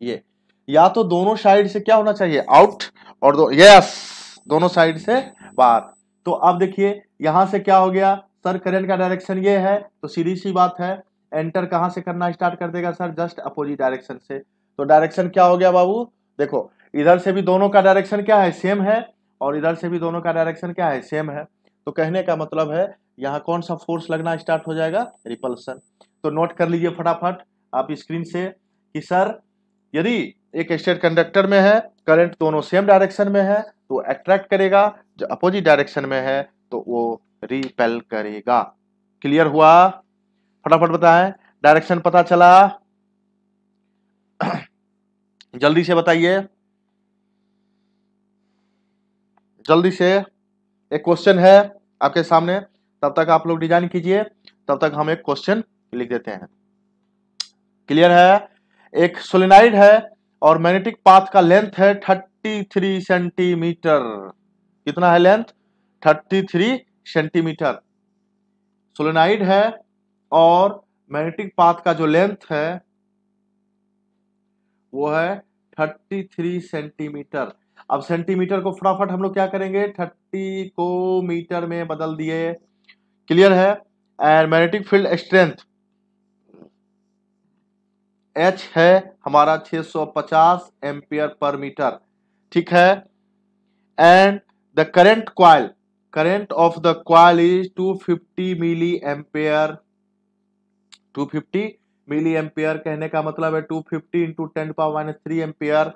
ये या तो दोनों साइड से क्या होना चाहिए, आउट, और यस दोनों साइड से बाहर। तो अब देखिए यहां से क्या हो गया, सर करंट का डायरेक्शन ये है, तो सीधी सी बात है, एंटर कहां से करना स्टार्ट कर देगा सर, जस्ट अपोजिट डायरेक्शन से। तो डायरेक्शन क्या हो गया बाबू, देखो इधर से भी दोनों का डायरेक्शन क्या है, सेम है, और इधर से भी दोनों का डायरेक्शन क्या है, सेम है। तो कहने का मतलब है यहाँ कौन सा फोर्स लगना स्टार्ट हो जाएगा, रिपल्सन। तो नोट कर लीजिए फटाफट, आप स्क्रीन से कि सर यदि एक स्टेट कंडक्टर में है, करंट दोनों सेम डायरेक्शन में है तो अट्रैक्ट करेगा, जो अपोजिट डायरेक्शन में है तो वो रिपेल करेगा। क्लियर हुआ? फटाफट बताएं, डायरेक्शन पता चला? जल्दी से बताइए, जल्दी से। एक क्वेश्चन है आपके सामने, तब तक आप लोग डिजाइन कीजिए, तब तक हम एक क्वेश्चन लिख देते हैं। क्लियर है? एक सोलेनाइड है और मैग्नेटिक पाथ का लेंथ है 33 सेंटीमीटर। कितना है लेंथ? 33 सेंटीमीटर। सोलेनाइड है और मैग्नेटिक पाथ का जो लेंथ है वो है 33 सेंटीमीटर। अब सेंटीमीटर को फटाफट हम लोग क्या करेंगे, 30 को मीटर में बदल दिए। क्लियर है? And magnetic field strength H है हमारा 650 एम्पियर पर मीटर। ठीक है? And the current coil, current of the coil is 250 milli ampere. 250 milli ampere कहने का मतलब है 250 into 10⁻³ ampere.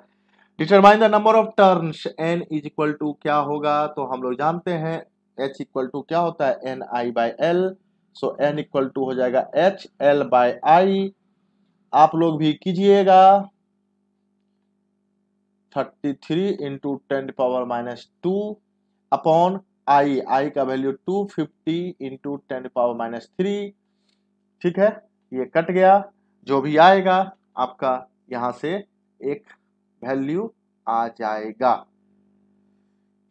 Determine the number of turns, n is equal to क्या होगा, तो हम लोग जानते हैं h इक्वल टू क्या होता है, NI/L। So n equal to हो जाएगा HL/I। आप लोग भी कीजिएगा, 33 इंटू 10⁻² अपॉन I का वैल्यू 250 इंटू 10⁻³। ठीक है, ये कट गया, जो भी आएगा आपका यहां से एक वैल्यू आ जाएगा।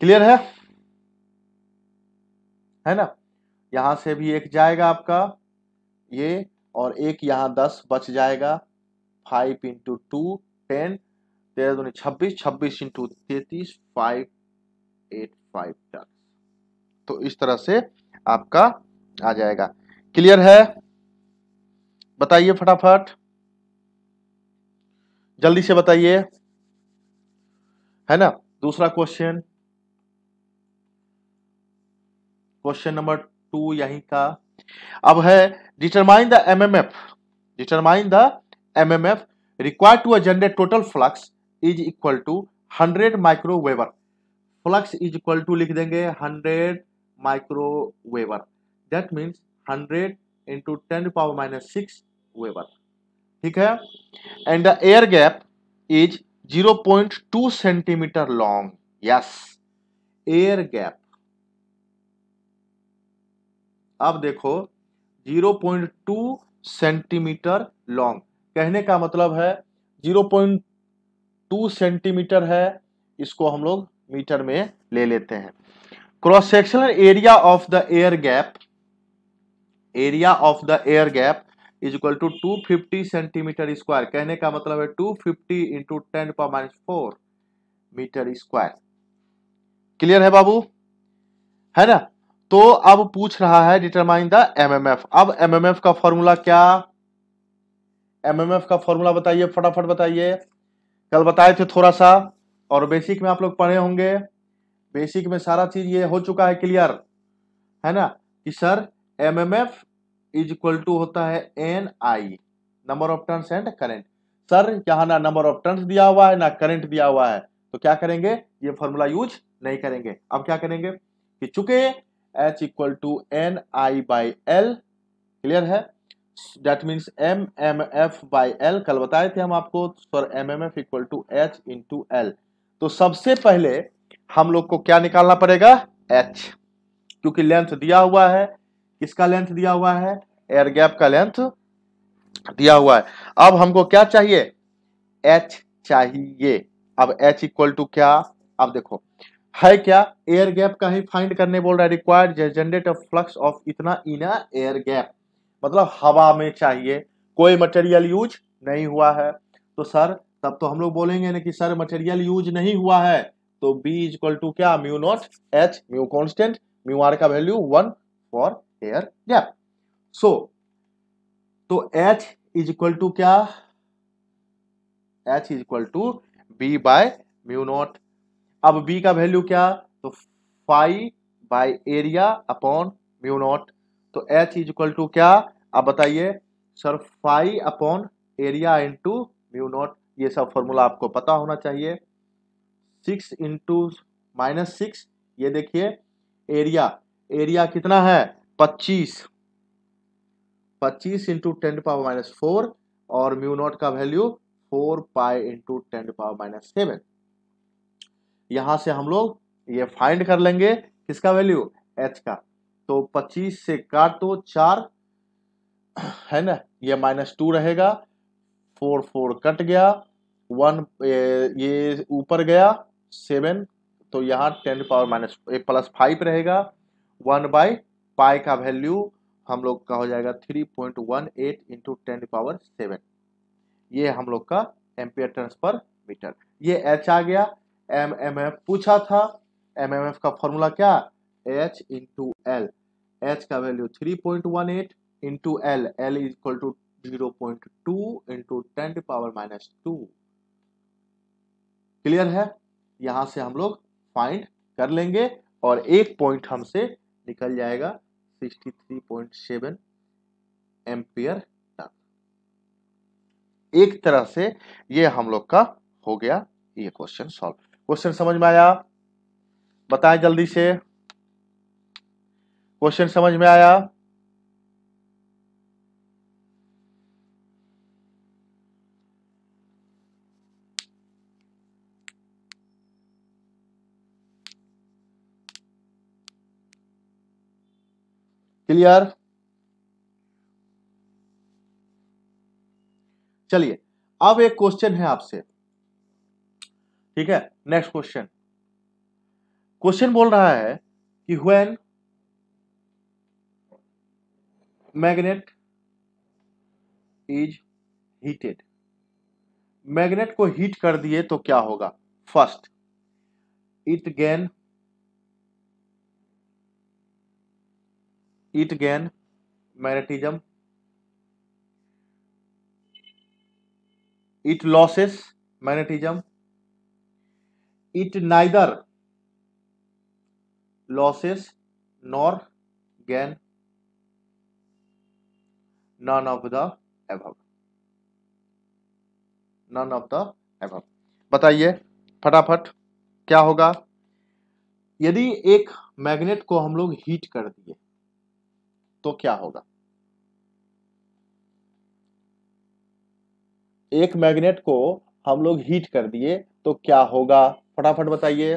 क्लियर है ना? यहां से भी एक जाएगा आपका ये, और एक यहां 10 बच जाएगा। 5 इंटू 2 10, 13 दूनी 26, 26 इंटू 33 585 टन। तो इस तरह से आपका आ जाएगा। क्लियर है? बताइए फटाफट, जल्दी से बताइए, है ना? दूसरा क्वेश्चन, क्वेश्चन नंबर 2 यहीं का अब है, determine the MMF, determine the MMF required to generate total flux is equal to 100 microweber. Flux is equal to लिख देंगे 100 microweber, that means 100 into 10⁻⁶ weber. ठीक है? And the air gap is 0.2 centimetre long. Yes, air gap. अब देखो 0.2 centimetre long कहने का मतलब है 0.2 सेंटीमीटर है, इसको हम लोग मीटर में ले लेते हैं। Cross sectional area of the air gap, area of the air gap is equal to 250 centimetre square. कहने का मतलब है 250 इंटू 10⁻⁴ मीटर स्क्वायर। क्लियर है बाबू? है ना? तो अब पूछ रहा है डिटरमाइन द एमएमएफ। अब एमएमएफ का फॉर्मूला क्या, एमएमएफ का फॉर्मूला बताइए, फटाफट बताइए। कल बताए थे थोड़ा सा, और बेसिक में आप लोग पढ़े होंगे, बेसिक में सारा चीज ये हो चुका है क्लियर, है ना? कि sir MMF is equal to होता है NI, number of turns and current. Sir यहाँ ना नंबर ऑफ टर्न्स दिया हुआ है ना करंट दिया हुआ है, तो क्या करेंगे, ये फॉर्मूला यूज नहीं करेंगे। अब क्या करेंगे कि चूंकि H equal to NI/L, clear है, दैट मीन्स MMF/L। कल बताए थे हम आपको sir MMF equal to H into L। तो सबसे पहले हम लोग को क्या निकालना पड़ेगा, H, क्योंकि लेंथ दिया हुआ है। किसका लेंथ दिया हुआ है, एयर गैप का लेंथ दिया हुआ है। अब हमको क्या चाहिए, H चाहिए। अब H इक्वल टू क्या, अब देखो है क्या, एयर गैप का ही फाइंड करने बोल रहा है। Required generate a flux of इतना इन अ एयर गैप, मतलब हवा में चाहिए, कोई मटेरियल यूज नहीं हुआ है। तो सर तब तो हम लोग बोलेंगे ना कि सर मटेरियल यूज नहीं हुआ है, तो B इज इक्वल टू क्या, mu naught H, mu constant, mu R का value 1 for air gap. So तो H इज इक्वल टू क्या, H इज इक्वल टू B/म्यू नॉट। अब B का वैल्यू क्या, तो 5 एरिया अपॉन म्यू नॉट। तो H इज इक्वल टू क्या, अब बताइए sir 5 upon area into mu naught, ये सब फॉर्मूला आपको पता होना चाहिए। 6 इंटू -6, ये देखिए एरिया, एरिया कितना है 25, 25 इंटू 10⁻⁻4 और म्यू नॉट का वैल्यू 4 पाई इंटू 10⁻⁻7। यहां से हम लोग ये फाइंड कर लेंगे किसका वैल्यू, एच का। तो 25 से काट दो 4 है ना, ये -2 रहेगा, 4 4 कट गया, 1 ये ऊपर गया 7, तो यहाँ 10⁻⁻5 रहेगा। 1/पाई का वैल्यू हम लोग का हो जाएगा 3.18 इंटू 10⁻7, ये हम लोग का एम्पियर टर्न्स पर मीटर। ये एच आ गया। एमएमएफ पूछा था, एमएमएफ का फॉर्मूला क्या, एच इंटू एल, एच का value 3.18 into L, L is equal to 0.2 into 10⁻⁻2। Clear है, यहां से हम लोग फाइंड कर लेंगे और एक पॉइंट हमसे निकल जाएगा 63.7 एम्पियर टर्न। एक तरह से ये हम लोग का हो गया ये क्वेश्चन सॉल्व। क्वेश्चन समझ में आया, बताएं जल्दी से, क्वेश्चन समझ में आया? क्लियर? चलिए अब एक क्वेश्चन है आपसे, ठीक है। नेक्स्ट क्वेश्चन, क्वेश्चन बोल रहा है कि when magnet is heated, magnet को हीट कर दिए तो क्या होगा। First, it gain magnetism, it loses magnetism, it neither loses nor gain none of the above, none of the above। बताइए फटाफट क्या होगा। यदि एक मैग्नेट को हम लोग हीट कर दिए तो क्या होगा। एक मैग्नेट को हम लोग हीट कर दिए तो क्या होगा, फटाफट बताइए।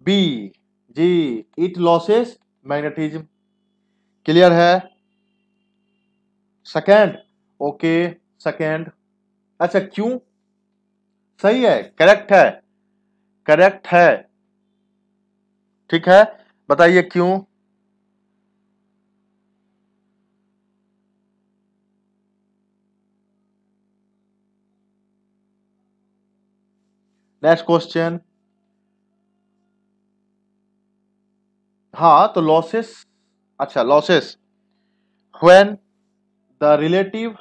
बी जी, इट लॉसेस मैग्नेटिज्म। क्लियर है? Second, okay second. अच्छा क्यों, सही है, करेक्ट है, करेक्ट है, ठीक है, बताइए क्यों। नेक्स्ट क्वेश्चन, हाँ तो लॉसेस, अच्छा losses when the relative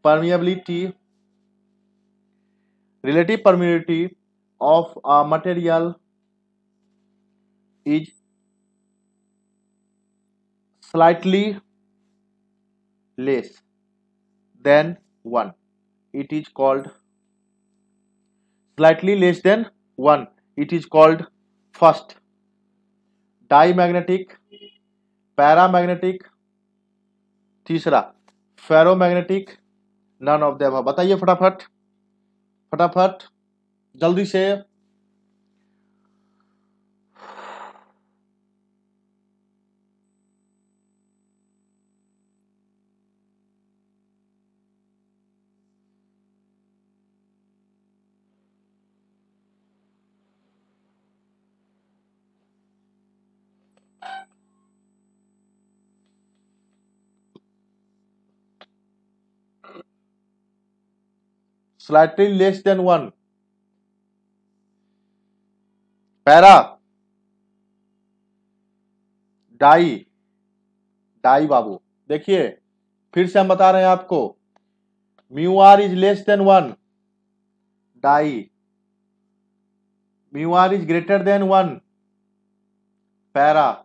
permeability of a material is slightly less than 1, it is called slightly less than 1, it is called first diamagnetic, paramagnetic, तीसरा फेरोमैग्नेटिक, नन ऑफ देम। बताइए फटाफट फटाफट जल्दी से। Slightly less than 1, para, dia, dia बाबू। देखिए फिर से हम बता रहे हैं आपको, mu are is less than 1, dia, mu are is greater than 1 para,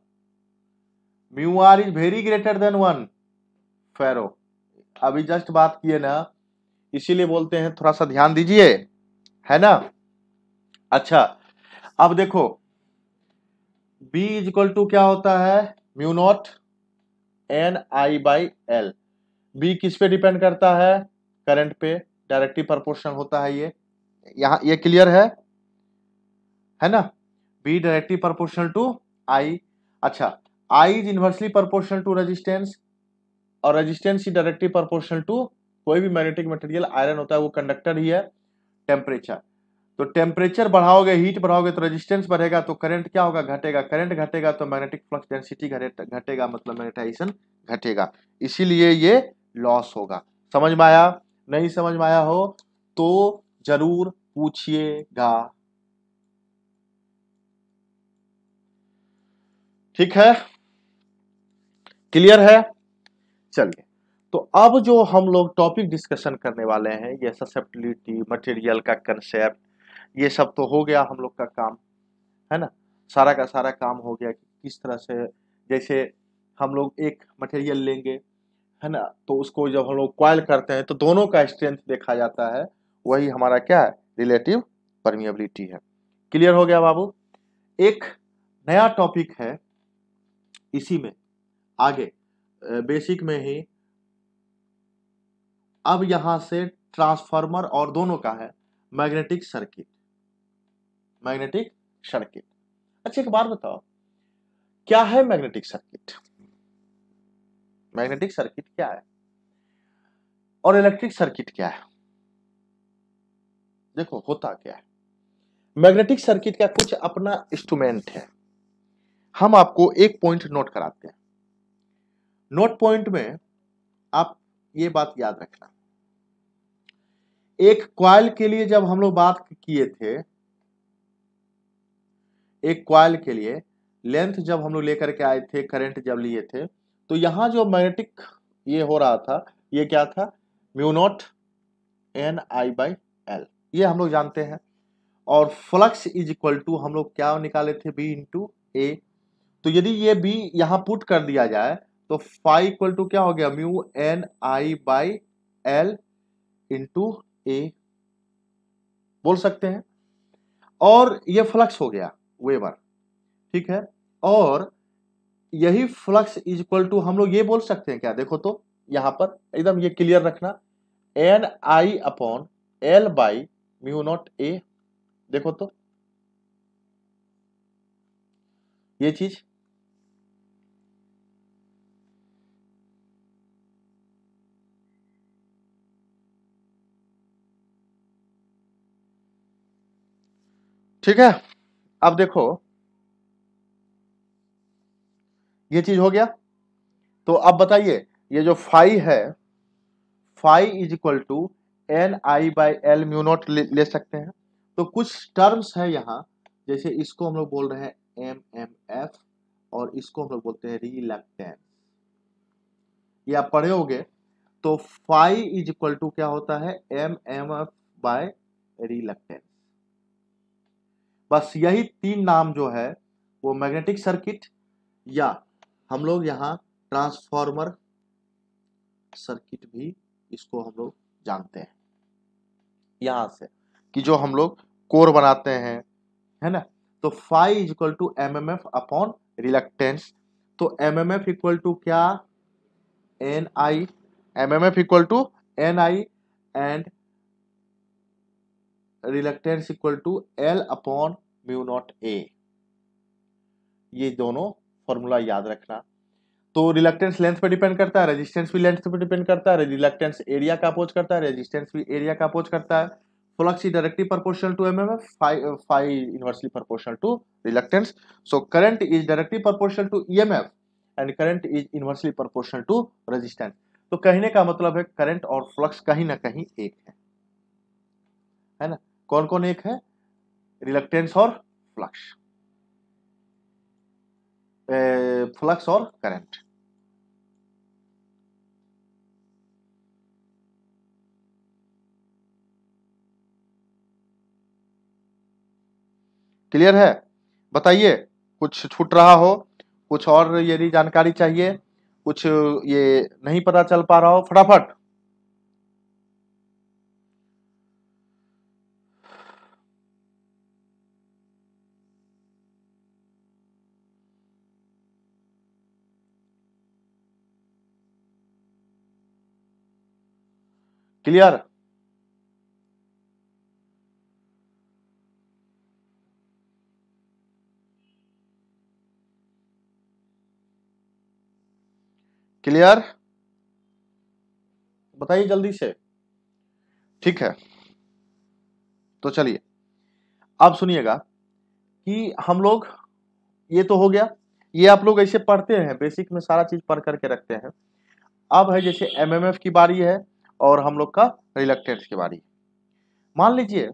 mu are is very greater than 1 ferro. अभी जस्ट बात किए ना, इसीलिए बोलते हैं थोड़ा सा ध्यान दीजिए, है ना। अच्छा, अब देखो B इज इक्वल टू क्या होता है, mu naught N I by L. B किस पे डिपेंड करता है, करंट पे, डायरेक्टली प्रोपोर्शनल होता है ये, यहाँ ये क्लियर है ना। B directly proportional to I. अच्छा, I is inversely proportional to resistance, और resistance is directly proportional to, कोई भी मैग्नेटिक मटेरियल आयरन होता है वो कंडक्टर ही है, टेम्परेचर। तो टेम्परेचर बढ़ाओगे, हीट बढ़ाओगे तो रेजिस्टेंस बढ़ेगा, तो करंट क्या होगा, घटेगा। करंट घटेगा तो मैग्नेटिक फ्लक्स डेंसिटी घटेगा, मतलब मैग्नेटाइजेशन घटेगा, इसीलिए ये लॉस होगा। समझ में आया? नहीं समझ में आया हो तो जरूर पूछिएगा, ठीक है, क्लियर है। चलिए, तो अब जो हम लोग टॉपिक डिस्कशन करने वाले हैं, ये ससेप्टिबिलिटी, मटेरियल का कंसेप्ट, ये सब तो हो गया हम लोग का काम, है ना। सारा का सारा काम हो गया कि किस तरह से, जैसे हम लोग एक मटेरियल लेंगे, है ना, तो उसको जब हम लोग कॉइल करते हैं तो दोनों का स्ट्रेंथ देखा जाता है, वही हमारा क्या है, रिलेटिव परमिएबिलिटी है। क्लियर हो गया बाबू। एक नया टॉपिक है इसी में, आगे बेसिक में ही, अब यहां से ट्रांसफार्मर और दोनों का है मैग्नेटिक सर्किट, मैग्नेटिक सर्किट। अच्छा, एक बात बताओ, क्या है मैग्नेटिक सर्किट, मैग्नेटिक सर्किट क्या है और इलेक्ट्रिक सर्किट क्या है। देखो होता क्या है, मैग्नेटिक सर्किट का कुछ अपना इंस्ट्रूमेंट है। हम आपको एक पॉइंट नोट कराते हैं, नोट पॉइंट में आप ये बात याद रखना, एक कॉइल के लिए जब हम लोग बात किए थे, एक कॉइल के लिए लेंथ जब हम लोग लेकर के आए थे, करंट जब लिए थे, तो यहां जो मैग्नेटिक ये हो रहा था, ये क्या था, mu naught N I by L, ये हम लोग जानते हैं। और फ्लक्स इज इक्वल टू हम लोग क्या निकाले थे, बी इंटू ए। तो यदि ये बी यहां पुट कर दिया जाए तो फाई इक्वल टू क्या हो गया, mu N I by L into A, बोल सकते हैं। और ये फ्लक्स हो गया वेबर, ठीक है। और यही फ्लक्स इज इक्वल टू हम लोग ये बोल सकते हैं क्या, देखो तो यहां पर एकदम ये क्लियर रखना, N I upon L by mu naught A, देखो तो ये चीज, ठीक है। अब देखो ये चीज हो गया, तो अब बताइए ये जो फाई है, phi is equal to N I by L mu naught ले सकते हैं। तो कुछ टर्म्स है यहाँ, जैसे इसको हम लोग बोल रहे हैं एम एम एफ, और इसको हम लोग बोलते हैं रिलक्टेंस, ये आप पढ़े होगे। तो फाई इज इक्वल टू क्या होता है, M M F by reluctance. बस यही तीन नाम जो है वो मैग्नेटिक सर्किट, या हम लोग यहाँ ट्रांसफॉर्मर सर्किट भी इसको हम लोग जानते हैं, यहां से कि जो हम लोग कोर बनाते हैं, है ना। तो phi is equal to M M F upon reluctance. तो M M F equal to क्या, N I, M M F equal to N I, and reluctance equal to L upon mu naught A. ये दोनों formula याद रखना। तो reluctance length पे depend करता है, रेजिस्टेंस भी लेंथ पे डिपेंड करता है, रिलक्टेंस एरिया का अपोज करता है, रेजिस्टेंस भी एरिया का अपोज करता है। Flux is directly proportional to MMF, phi inversely proportional to reluctance. So current is directly proportional to EMF and current is inversely proportional to resistance. तो कहने का मतलब है करंट और फ्लक्स कहीं ना कहीं एक है ना। कौन कौन एक है, रिलक्टेंस और फ्लक्स, फ्लक्स और करंट। क्लियर है? बताइए, कुछ छूट रहा हो, कुछ और यदि जानकारी चाहिए, कुछ ये नहीं पता चल पा रहा हो, फटाफट। क्लियर? क्लियर? बताइए जल्दी से। ठीक है, तो चलिए अब सुनिएगा कि हम लोग, ये तो हो गया, ये आप लोग ऐसे पढ़ते हैं, बेसिक में सारा चीज पढ़ करके रखते हैं। अब है जैसे एमएमएफ की बारी है और हम लोग का रिलक्टेंस की बारी। मान लीजिए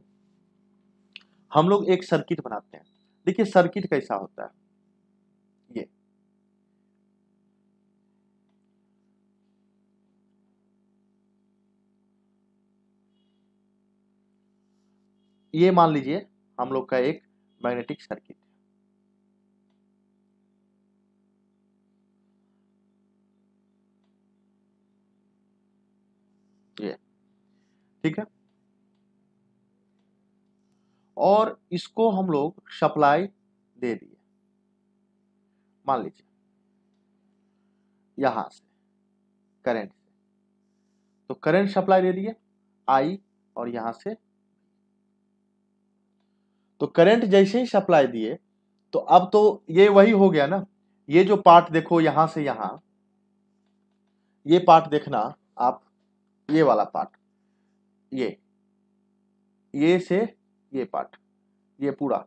हम लोग एक सर्किट बनाते हैं। देखिए सर्किट कैसा होता है, ये मान लीजिए हम लोग का एक मैग्नेटिक सर्किट है, ये ठीक है, और इसको हम लोग सप्लाई दे दिए, मान लीजिए यहां से करंट से, तो करंट सप्लाई दे दिए आई, और यहां से तो करंट जैसे ही सप्लाई दिए, तो अब तो ये वही हो गया ना। ये जो पार्ट देखो यहां से यहां, ये पार्ट देखना आप, ये वाला पार्ट, ये से ये पार्ट, ये पूरा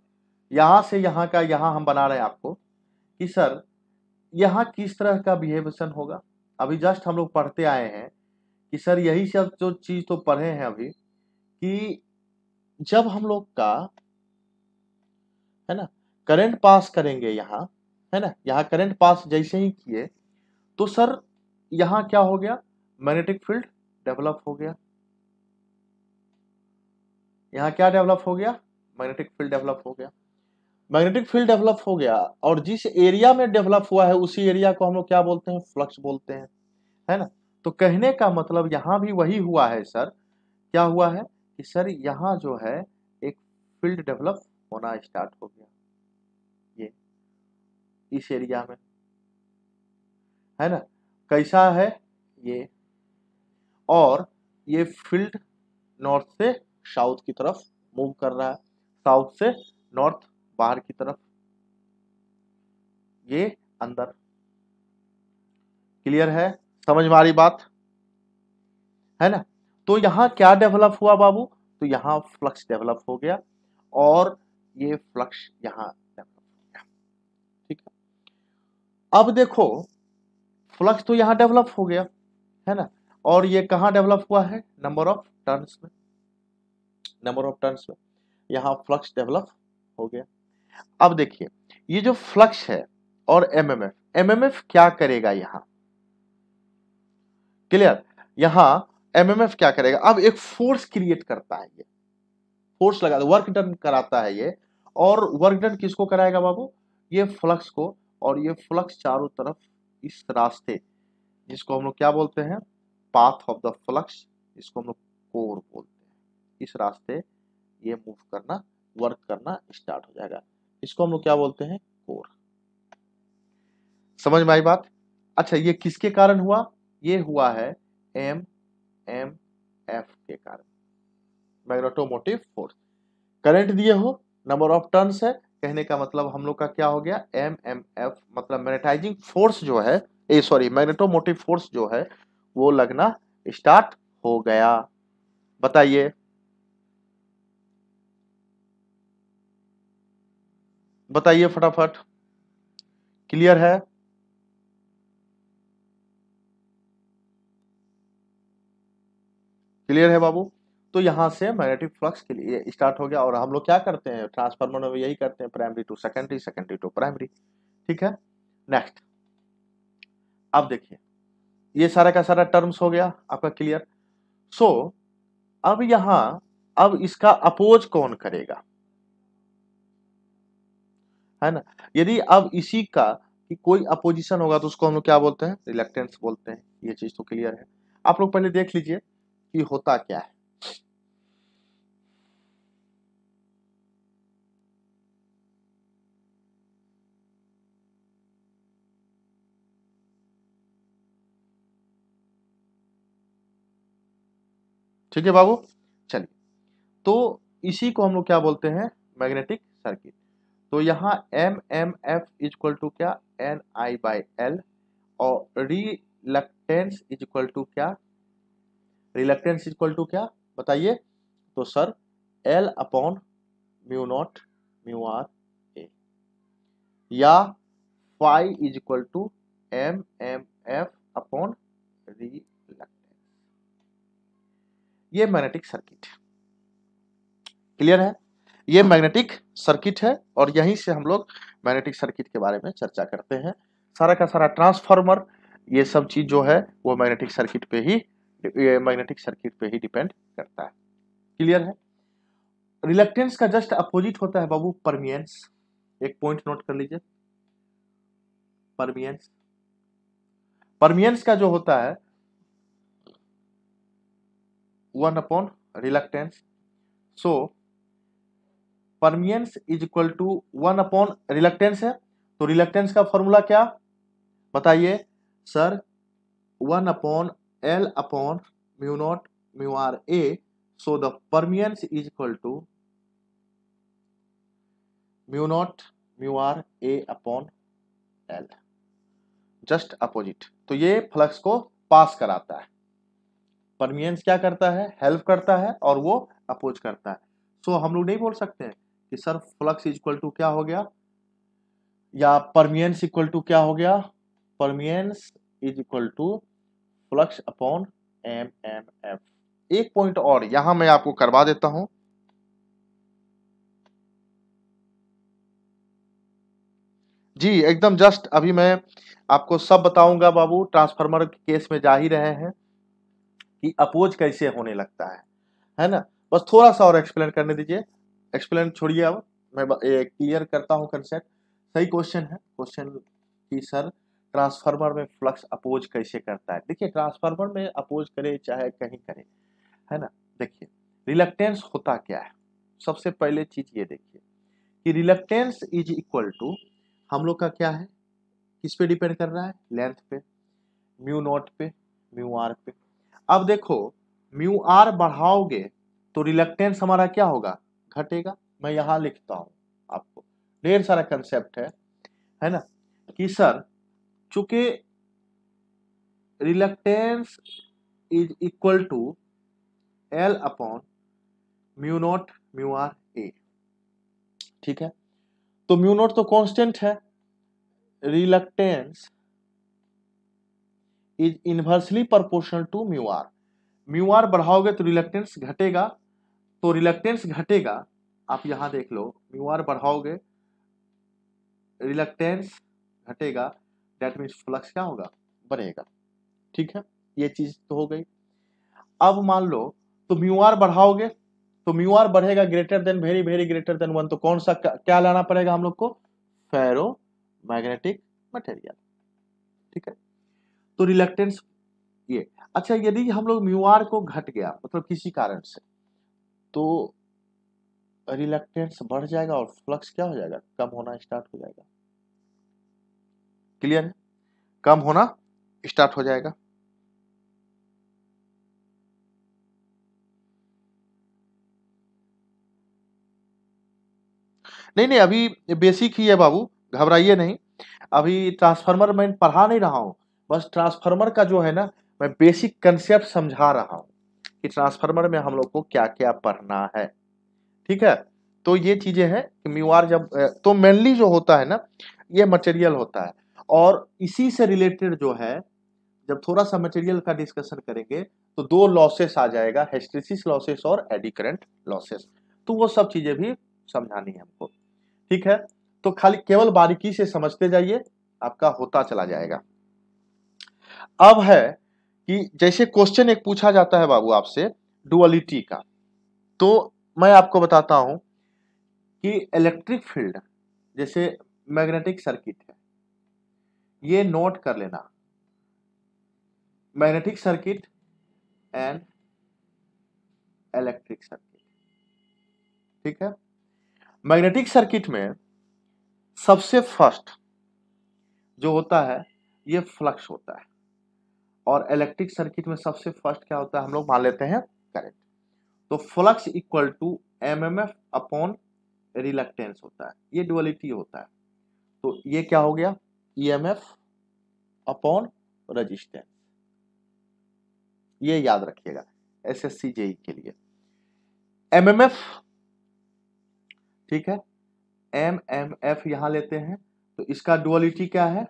यहां से यहां का, यहां हम बना रहे हैं आपको कि सर यहां किस तरह का बिहेविएशन होगा। अभी जस्ट हम लोग पढ़ते आए हैं कि सर यही सब जो चीज तो पढ़े हैं अभी, कि जब हम लोग का है ना करंट पास करेंगे यहाँ, है ना, यहाँ करंट पास जैसे ही किए, तो सर यहाँ क्या हो गया, मैग्नेटिक फील्ड डेवलप हो गया। यहाँ क्या डेवलप हो गया, मैग्नेटिक फील्ड डेवलप हो गया। मैग्नेटिक फील्ड डेवलप हो गया, और जिस एरिया में डेवलप हुआ है उसी एरिया को हम लोग क्या बोलते हैं, फ्लक्स बोलते हैं, है ना। तो कहने का मतलब यहाँ भी वही हुआ है सर, क्या हुआ है कि सर यहाँ जो है एक फील्ड डेवलप होना स्टार्ट हो गया, ये इस एरिया में, है ना। कैसा है ये, और ये फील्ड नॉर्थ से साउथ की तरफ मूव कर रहा है, साउथ से नॉर्थ बाहर की तरफ, ये अंदर। क्लियर है? समझ में आ रही बात, है ना। तो यहां क्या डेवलप हुआ बाबू, तो यहां फ्लक्स डेवलप हो गया, और ये फ्लक्स यहां डेवलप हो गया, ठीक है। अब देखो फ्लक्स तो यहां डेवलप हो गया, है ना, और ये कहां डेवलप हुआ है, नंबर ऑफ टर्न्स में, नंबर ऑफ टर्न्स में यहां फ्लक्स डेवलप हो गया। अब देखिए ये जो फ्लक्स है और एमएमएफ, एमएमएफ क्या करेगा यहां, क्लियर, यहां एमएमएफ क्या करेगा, अब एक फोर्स क्रिएट करता है, ये फोर्स लगा, वर्क डन कराता है ये, और वर्क डन किसको कराएगा बाबू, ये फ्लक्स को, और ये फ्लक्स चारों तरफ इस रास्ते, जिसको हम लोग क्या बोलते हैं, पाथ ऑफ द फ्लक्स, इसको हम लोग कोर बोलते हैं, इस रास्ते ये मूव करना, वर्क करना स्टार्ट हो जाएगा, इसको हम लोग क्या बोलते हैं, कोर। समझ में आई बात? अच्छा ये किसके कारण हुआ, ये हुआ है एम एम एफ के कारण, मैग्नेटोमोटिव फोर्स। करंट दिए हो, नंबर ऑफ टर्न्स है, कहने का मतलब हम लोग का क्या हो गया, एम एम एफ, मतलब मैग्नेटाइजिंग फोर्स जो है, ए सॉरी मैग्नेटोमोटिव फोर्स जो है वो लगना स्टार्ट हो गया। बताइए, बताइए फटाफट। क्लियर है? क्लियर है बाबू? तो यहां से मैग्नेटिक फ्लक्स के लिए स्टार्ट हो गया, और हम लोग क्या करते हैं ट्रांसफार्मर में यही करते हैं, primary to secondary, secondary to primary, ठीक है। नेक्स्ट, अब देखिए ये सारा का सारा टर्म्स हो गया आपका क्लियर। सो अब यहां, अब इसका अपोज कौन करेगा, है ना। यदि अब इसी का कि कोई अपोजिशन होगा तो उसको हम लोग क्या बोलते हैं, रिलक्टेंस बोलते हैं। ये चीज तो क्लियर है। आप लोग पहले देख लीजिए कि होता क्या है। ठीक है बाबू, चलिए। तो इसी को हम लोग क्या बोलते हैं, मैग्नेटिक सर्किट। तो यहाँ M M F equal to क्या, एन आई बाई एल, और रिलक्टेंस इक्वल टू क्या, रिलक्टेंस इक्वल टू क्या बताइए, तो sir L upon mu naught mu R A, या phi is equal to M M F upon reluctance. ये magnetic circuit है, clear है। ये मैग्नेटिक सर्किट है और यहीं से हम लोग मैग्नेटिक सर्किट के बारे में चर्चा करते हैं। सारा का सारा ट्रांसफार्मर, ये सब चीज जो है वो मैग्नेटिक सर्किट पे ही डिपेंड करता है, क्लियर है। रिलक्टेंस का जस्ट अपोजिट होता है बाबू परमियंस। एक पॉइंट नोट कर लीजिए, परमियंस। परमियंस का जो होता है 1 upon reluctance. So permeance is equal to 1 upon reluctance है, तो रिलक्टेंस का फॉर्मूला क्या बताइए sir, 1 upon L upon mu naught mu R A. So the permeance is equal to mu naught mu R A upon L, just opposite. तो ये flux को पास कराता है। परमियंस क्या करता है, हेल्प करता है, और वो अपोज करता है। सो हम लोग नहीं बोल सकते हैं कि सर फ्लक्स इक्वल टू क्या हो गया, या परमियंस इक्वल टू क्या हो गया, permeance is equal to flux upon M M F. एक पॉइंट और यहां मैं आपको करवा देता हूं। जी एकदम जस्ट अभी मैं आपको सब बताऊंगा बाबू। ट्रांसफार्मर के केस में जा ही रहे हैं कि अपोज कैसे होने लगता है ना। बस थोड़ा सा और एक्सप्लेन करने दीजिए। एक्सप्लेन छोड़िए, अब मैं क्लियर करता हूं कंसेप्ट। सही क्वेश्चन है, क्वेश्चन कि सर ट्रांसफार्मर में फ्लक्स अपोज कैसे करता है। देखिए ट्रांसफार्मर में अपोज करे चाहे कहीं करे, है ना। देखिए रिलक्टेंस होता क्या है, सबसे पहले चीज ये देखिए कि रिलक्टेंस इज इक्वल टू हम लोग का क्या है, किस पे डिपेंड कर रहा है, लेंथ पे, म्यू नॉट पे, म्यू आर पे। अब देखो म्यू आर बढ़ाओगे तो रिलक्टेंस हमारा क्या होगा, घटेगा। मैं यहां लिखता हूं आपको, ढेर सारा कंसेप्ट है ना, कि सर चूंकि reluctance is equal to L upon mu naught mu R A, ठीक है। तो म्यू नॉट तो कांस्टेंट है, reluctance is inversely proportional to mu R. Mu R बढ़ाओगे तो रिलक्टेंस घटेगा, तो रिलक्टेंस घटेगा। आप यहां देख लो, म्यू आर बढ़ाओगे रिलक्टेंस घटेगा, दैट मीन्स फ्लक्स क्या होगा, बढ़ेगा। ठीक है, ये चीज तो हो गई। अब मान लो तो म्यू आर बढ़ाओगे तो म्यू आर बढ़ेगा greater than very very greater than 1, तो कौन सा क्या लाना पड़ेगा हम लोग को, फेरो मैग्नेटिक मटेरियल। ठीक है, तो रिलक्टेंस ये। अच्छा यदि हम लोग म्यू आर को घट गया मतलब किसी कारण से, तो रिलक्टेंस बढ़ जाएगा और फ्लक्स क्या हो जाएगा, कम होना स्टार्ट हो जाएगा। क्लियर है, कम होना स्टार्ट हो जाएगा। नहीं नहीं अभी बेसिक ही है बाबू, घबराइए नहीं। अभी ट्रांसफार्मर मैं पढ़ा नहीं रहा हूं, बस ट्रांसफार्मर का जो है ना मैं बेसिक कंसेप्ट समझा रहा हूं कि ट्रांसफार्मर में हम लोग को क्या क्या पढ़ना है। ठीक है, तो ये चीजें हैं कि म्यू आर जब तो मेनली जो होता है ना ये मटेरियल होता है, और इसी से रिलेटेड जो है जब थोड़ा सा मटेरियल का डिस्कशन करेंगे तो दो लॉसेस आ जाएगा, हिस्टैरिसीस लॉसेस और एडी करंट लॉसेस। तो वो सब चीजें भी समझानी है हमको। ठीक है, तो खाली केवल बारीकी से समझते जाइए, आपका होता चला जाएगा। अब है कि जैसे क्वेश्चन एक पूछा जाता है बाबू आपसे डुअलिटी का, तो मैं आपको बताता हूं कि इलेक्ट्रिक फील्ड, जैसे मैग्नेटिक सर्किट है, ये नोट कर लेना, magnetic circuit and electric circuit. ठीक है, मैग्नेटिक सर्किट में सबसे फर्स्ट जो होता है ये फ्लक्स होता है, और इलेक्ट्रिक सर्किट में सबसे फर्स्ट क्या होता है, हम लोग मान लेते हैं करंट। तो flux equal to MMF upon reluctance होता है, ये डुअलिटी होता है। तो ये क्या हो गया, ईएमएफ अपॉन रेजिस्टेंस, ये याद रखिएगा एसएससी जेई के लिए। एमएमएफ, ठीक है, एमएमएफ यहां लेते हैं, तो इसका डुअलिटी क्या है,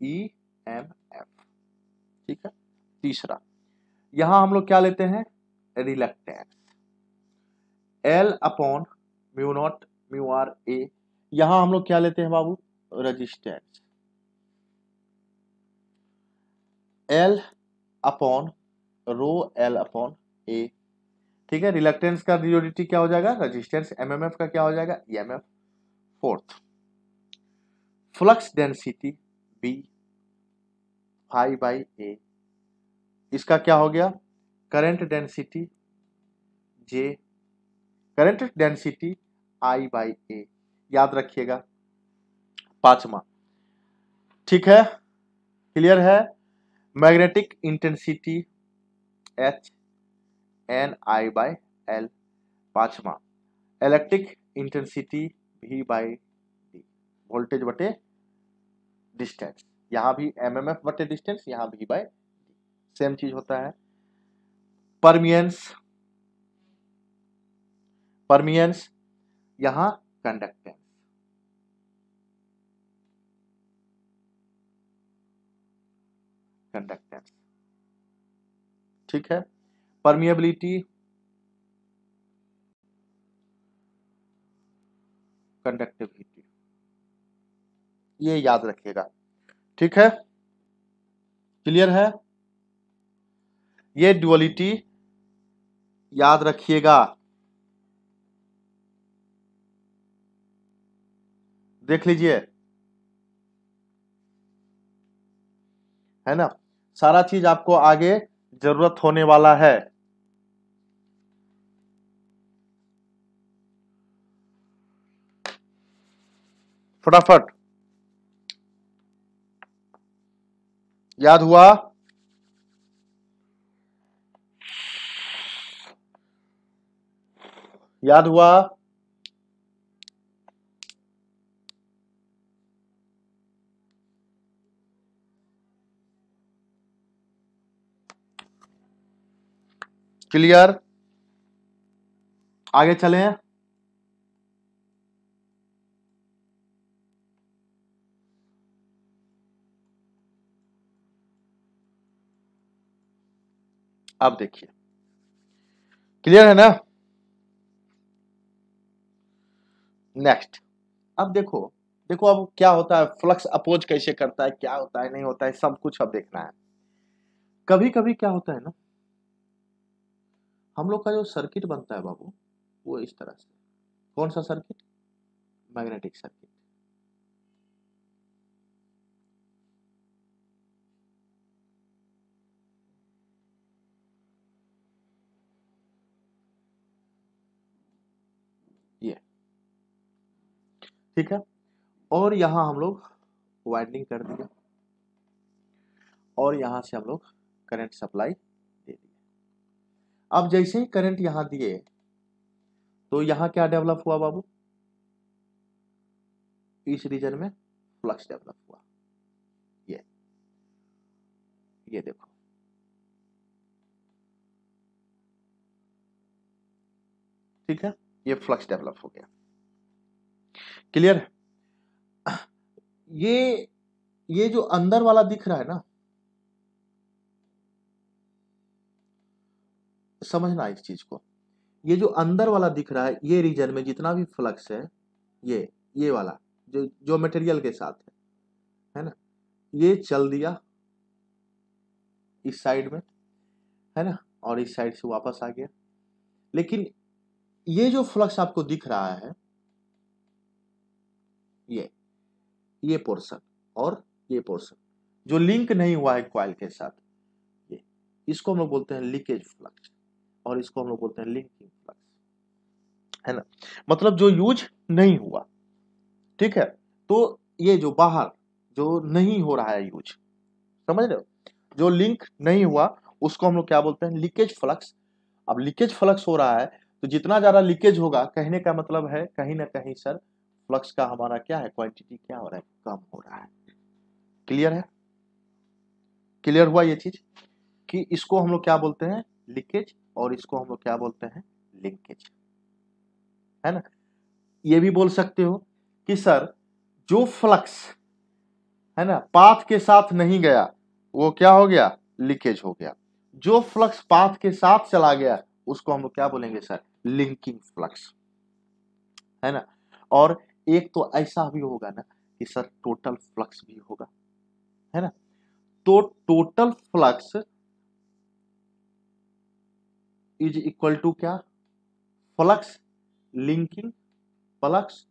ईएमएफ। ठीक है, तीसरा यहां हम लोग क्या लेते हैं, reluctance, L upon mu naught mu R A. यहां हम लोग क्या लेते हैं बाबू, resistance, L upon rho L upon A. ठीक है, रिलक्टेंस का डुअलिटी क्या हो जाएगा, रेजिस्टेंस, एमएमएफ का क्या हो जाएगा, EMF. Fourth, flux density B phi by A, इसका क्या हो गया, current density J, current density I by A, याद रखिएगा। पांचवा, ठीक है, क्लियर है, magnetic intensity H N I by L. पांचवा, electric intensity V by D, voltage बटे डिस्टेंस, यहां भी एमएमएफ बटे डिस्टेंस, यहां वी बाई डी, सेम चीज होता है। परमियंस, परमियंस यहां कंडक्टेंस, कंडक्टेंस। ठीक है, परमिएबिलिटी, कंडक्टिविटी, ये याद रखिएगा। ठीक है, क्लियर है, ये डुअलिटी याद रखिएगा। देख लीजिए, है ना, सारा चीज आपको आगे जरूरत होने वाला है। फटाफट याद हुआ, याद हुआ, क्लियर, आगे चलें। अब देखिए, क्लियर है ना, नेक्स्ट। अब देखो, देखो अब क्या होता है, फ्लक्स अपोज कैसे करता है, क्या होता है नहीं होता है, सब कुछ अब देखना है। कभी कभी क्या होता है ना, हम लोग का जो सर्किट बनता है बाबू, वो इस तरह से, कौन सा सर्किट, मैग्नेटिक सर्किट। ये ठीक है, और यहां हम लोग वाइंडिंग कर दिया, और यहां से हम लोग करंट सप्लाई दे दिए। अब जैसे ही करंट यहां दिए, तो यहां क्या डेवलप हुआ बाबू, इस रीजन में फ्लक्स डेवलप हुआ, ये देखो, ठीक है, ये फ्लक्स डेवलप हो गया। क्लियर है, ये जो अंदर वाला दिख रहा है ना, समझना इस चीज को, ये जो अंदर वाला दिख रहा है, ये रीजन में जितना भी फ्लक्स है, ये वाला जो जो मटेरियल के साथ है ना, ये चल दिया इस साइड में, है ना, और इस साइड से वापस आ गया। लेकिन ये जो फ्लक्स आपको दिख रहा है, ये ये पोर्शन और ये पोर्शन जो लिंक नहीं हुआ है कॉइल के साथ, ये इसको हम लोग बोलते हैं लीकेज फ्लक्स और इसको हम लोग बोलते हैं लिंकिंग फ्लक्स, है ना। मतलब जो यूज नहीं हुआ, ठीक है। तो ये जो बाहर जो नहीं हो रहा है यूज, समझ रहे हो, जो लिंक नहीं हुआ उसको हम लोग क्या बोलते हैं, लीकेज फ्लक्स। अब लीकेज फ्लक्स हो रहा है तो जितना ज्यादा लीकेज होगा, कहने का मतलब है कहीं ना कहीं सर फ्लक्स का हमारा क्या है, क्वांटिटी क्या हो रहा है, कम हो रहा है। क्लियर है, क्लियर हुआ ये चीज कि इसको हम लोग क्या बोलते हैं, लीकेज, और इसको हम लोग क्या बोलते हैं, लिंकेज, है ना। ये भी बोल सकते हो कि सर जो फ्लक्स है ना पाथ के साथ नहीं गया वो क्या हो गया, लीकेज हो गया। जो फ्लक्स पाथ के साथ चला गया उसको हम लोग क्या बोलेंगे सर, लिंकिंग फ्लक्स, है ना। और एक तो ऐसा भी होगा ना कि सर टोटल फ्लक्स भी होगा, है ना। तो total flux is equal to क्या, flux linking flux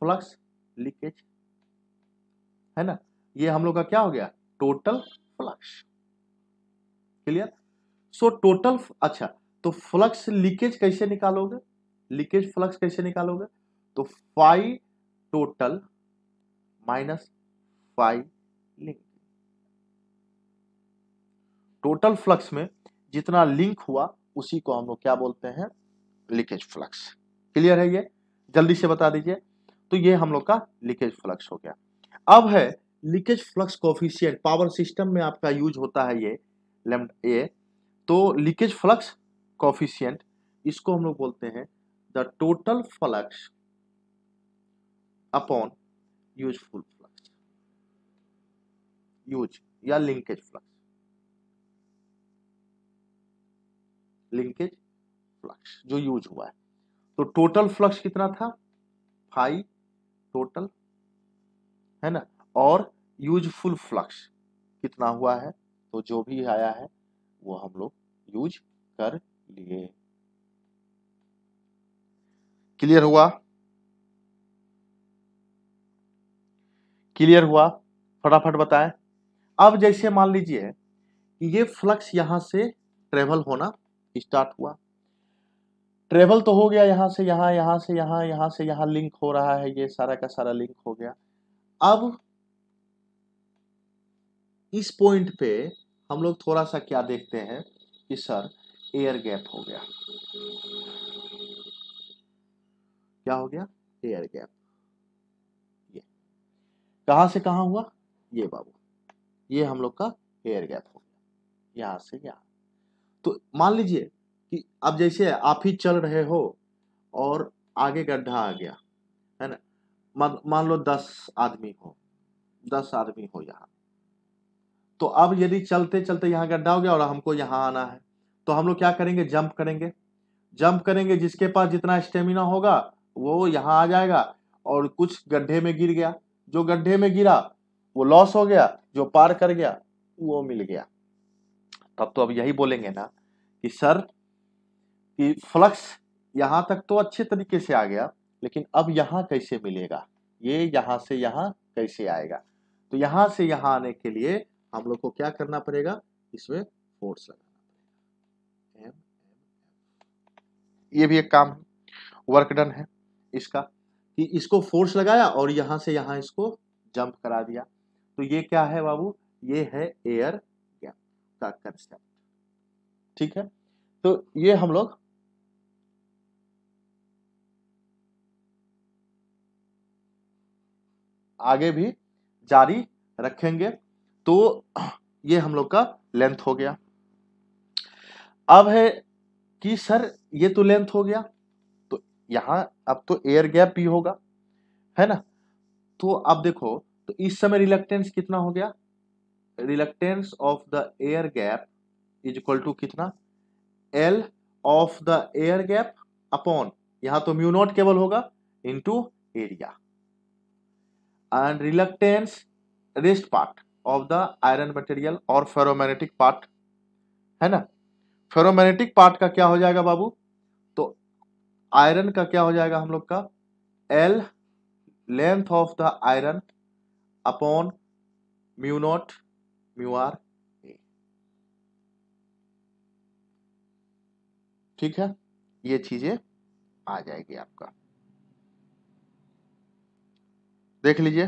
flux leakage, है ना। ये हम लोग का क्या हो गया, total flux. Clear. So total, अच्छा तो फ्लक्स लीकेज कैसे निकालोगे, लीकेज फ्लक्स कैसे निकालोगे, तो phi total minus phi link. Total flux में जितना लिंक हुआ उसी को हम लोग क्या बोलते हैं, लीकेज फ्लक्स। क्लियर है ये, जल्दी से बता दीजिए। तो ये हम लोग का लीकेज फ्लक्स हो गया। अब है leakage flux coefficient, power system में आपका यूज होता है ये लैम्डा ए। तो लीकेज फ्लक्स कोफिशिएंट, इसको हम लोग बोलते हैं the total flux upon useful flux, use या लिंकेज फ्लक्स, लिंकेज फ्लक्स जो यूज हुआ है। तो टोटल फ्लक्स कितना था, फाई टोटल, है ना, और यूजफुल फ्लक्स कितना हुआ है, तो जो भी आया है वो हम लोग यूज कर लिए। क्लियर हुआ, क्लियर हुआ, फटाफट बताएं। अब जैसे मान लीजिए कि ये फ्लक्स यहां से ट्रेवल होना स्टार्ट हुआ, ट्रेवल तो हो गया यहां से यहां, यहां से यहां, यहां से यहां लिंक हो रहा है, ये सारा का सारा लिंक हो गया। अब इस पॉइंट पे हम लोग थोड़ा सा क्या देखते हैं कि सर एयर गैप हो गया, क्या हो गया, एयर गैप। ये कहां से कहां हुआ, ये बाबू, ये हम लोग का एयर गैप हो गया यहां से यहां। तो मान लीजिए कि अब जैसे आप ही चल रहे हो और आगे गड्ढा आ गया, है ना। मान लो 10 आदमी हो, 10 आदमी हो यहाँ। तो अब यदि चलते चलते यहाँ गड्ढा हो गया और हमको यहाँ आना है, तो हम लोग क्या करेंगे, जंप करेंगे। जंप करेंगे, जिसके पास जितना स्टेमिना होगा वो यहाँ आ जाएगा, और कुछ गड्ढे में गिर गया, जो गड्ढे में गिरा वो लॉस हो गया, जो पार कर गया वो मिल गया। तब तो अब यही बोलेंगे ना कि सर कि फ्लक्स यहां तक तो अच्छे तरीके से आ गया, लेकिन अब यहां कैसे मिलेगा, ये यहां से यहां कैसे आएगा। तो यहां से यहां आने के लिए हम लोग को क्या करना पड़ेगा, इसमें फोर्स लगाना पड़ेगा। ये भी एक काम, वर्क डन है इसका, कि इसको फोर्स लगाया और यहां से यहां इसको जंप करा दिया। तो ये क्या है बाबू, ये है एयर गैप का कंसेप्ट। ठीक है, तो ये हम लोग आगे भी जारी रखेंगे। तो ये हम लोग का लेंथ हो गया। अब है कि सर ये तो लेंथ हो गया, तो यहां अब तो एयर गैप भी होगा, है ना। तो अब देखो, तो इस समय रिलक्टेंस कितना हो गया, reluctance of the air gap is equal to कितना, L of the air gap upon, यहां तो म्यू नॉट केवल होगा, into area, and reluctance rest part of the iron material और फेरोमैग्नेटिक पार्ट, है ना। फेरोमैग्नेटिक पार्ट का क्या हो जाएगा बाबू, तो आयरन का क्या हो जाएगा हम लोग का, L length of the iron upon mu naught mu R A. ठीक है, ये चीजें आ जाएगी आपका, देख लीजिए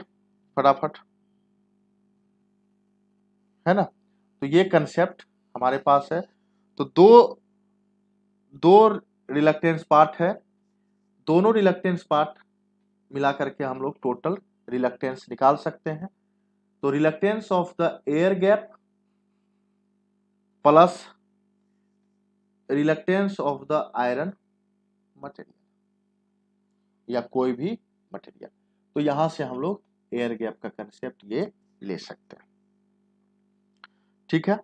फटाफट, है ना। तो ये कंसेप्ट हमारे पास है। तो दो रिलक्टेंस पार्ट है, दोनों रिलक्टेंस पार्ट मिला करके हम लोग टोटल रिलक्टेंस निकाल सकते हैं। तो reluctance of the air gap plus reluctance of the iron material या कोई भी मटेरियल, तो यहां से हम लोग एयर गैप का कंसेप्ट ये ले सकते हैं। ठीक है,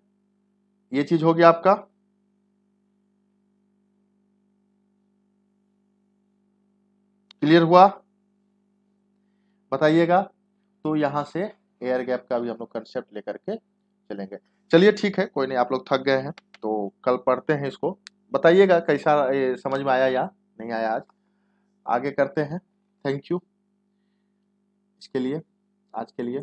ये चीज हो गया आपका। क्लियर हुआ, बताइएगा। तो यहां से एयर गैप का भी हम लोग कंसेप्ट लेकर के चलेंगे। चलिए ठीक है, कोई नहीं, आप लोग थक गए हैं तो कल पढ़ते हैं इसको, बताइएगा कैसा ये समझ में आया या नहीं आया। आज आगे करते हैं। थैंक यू इसके लिए, आज के लिए।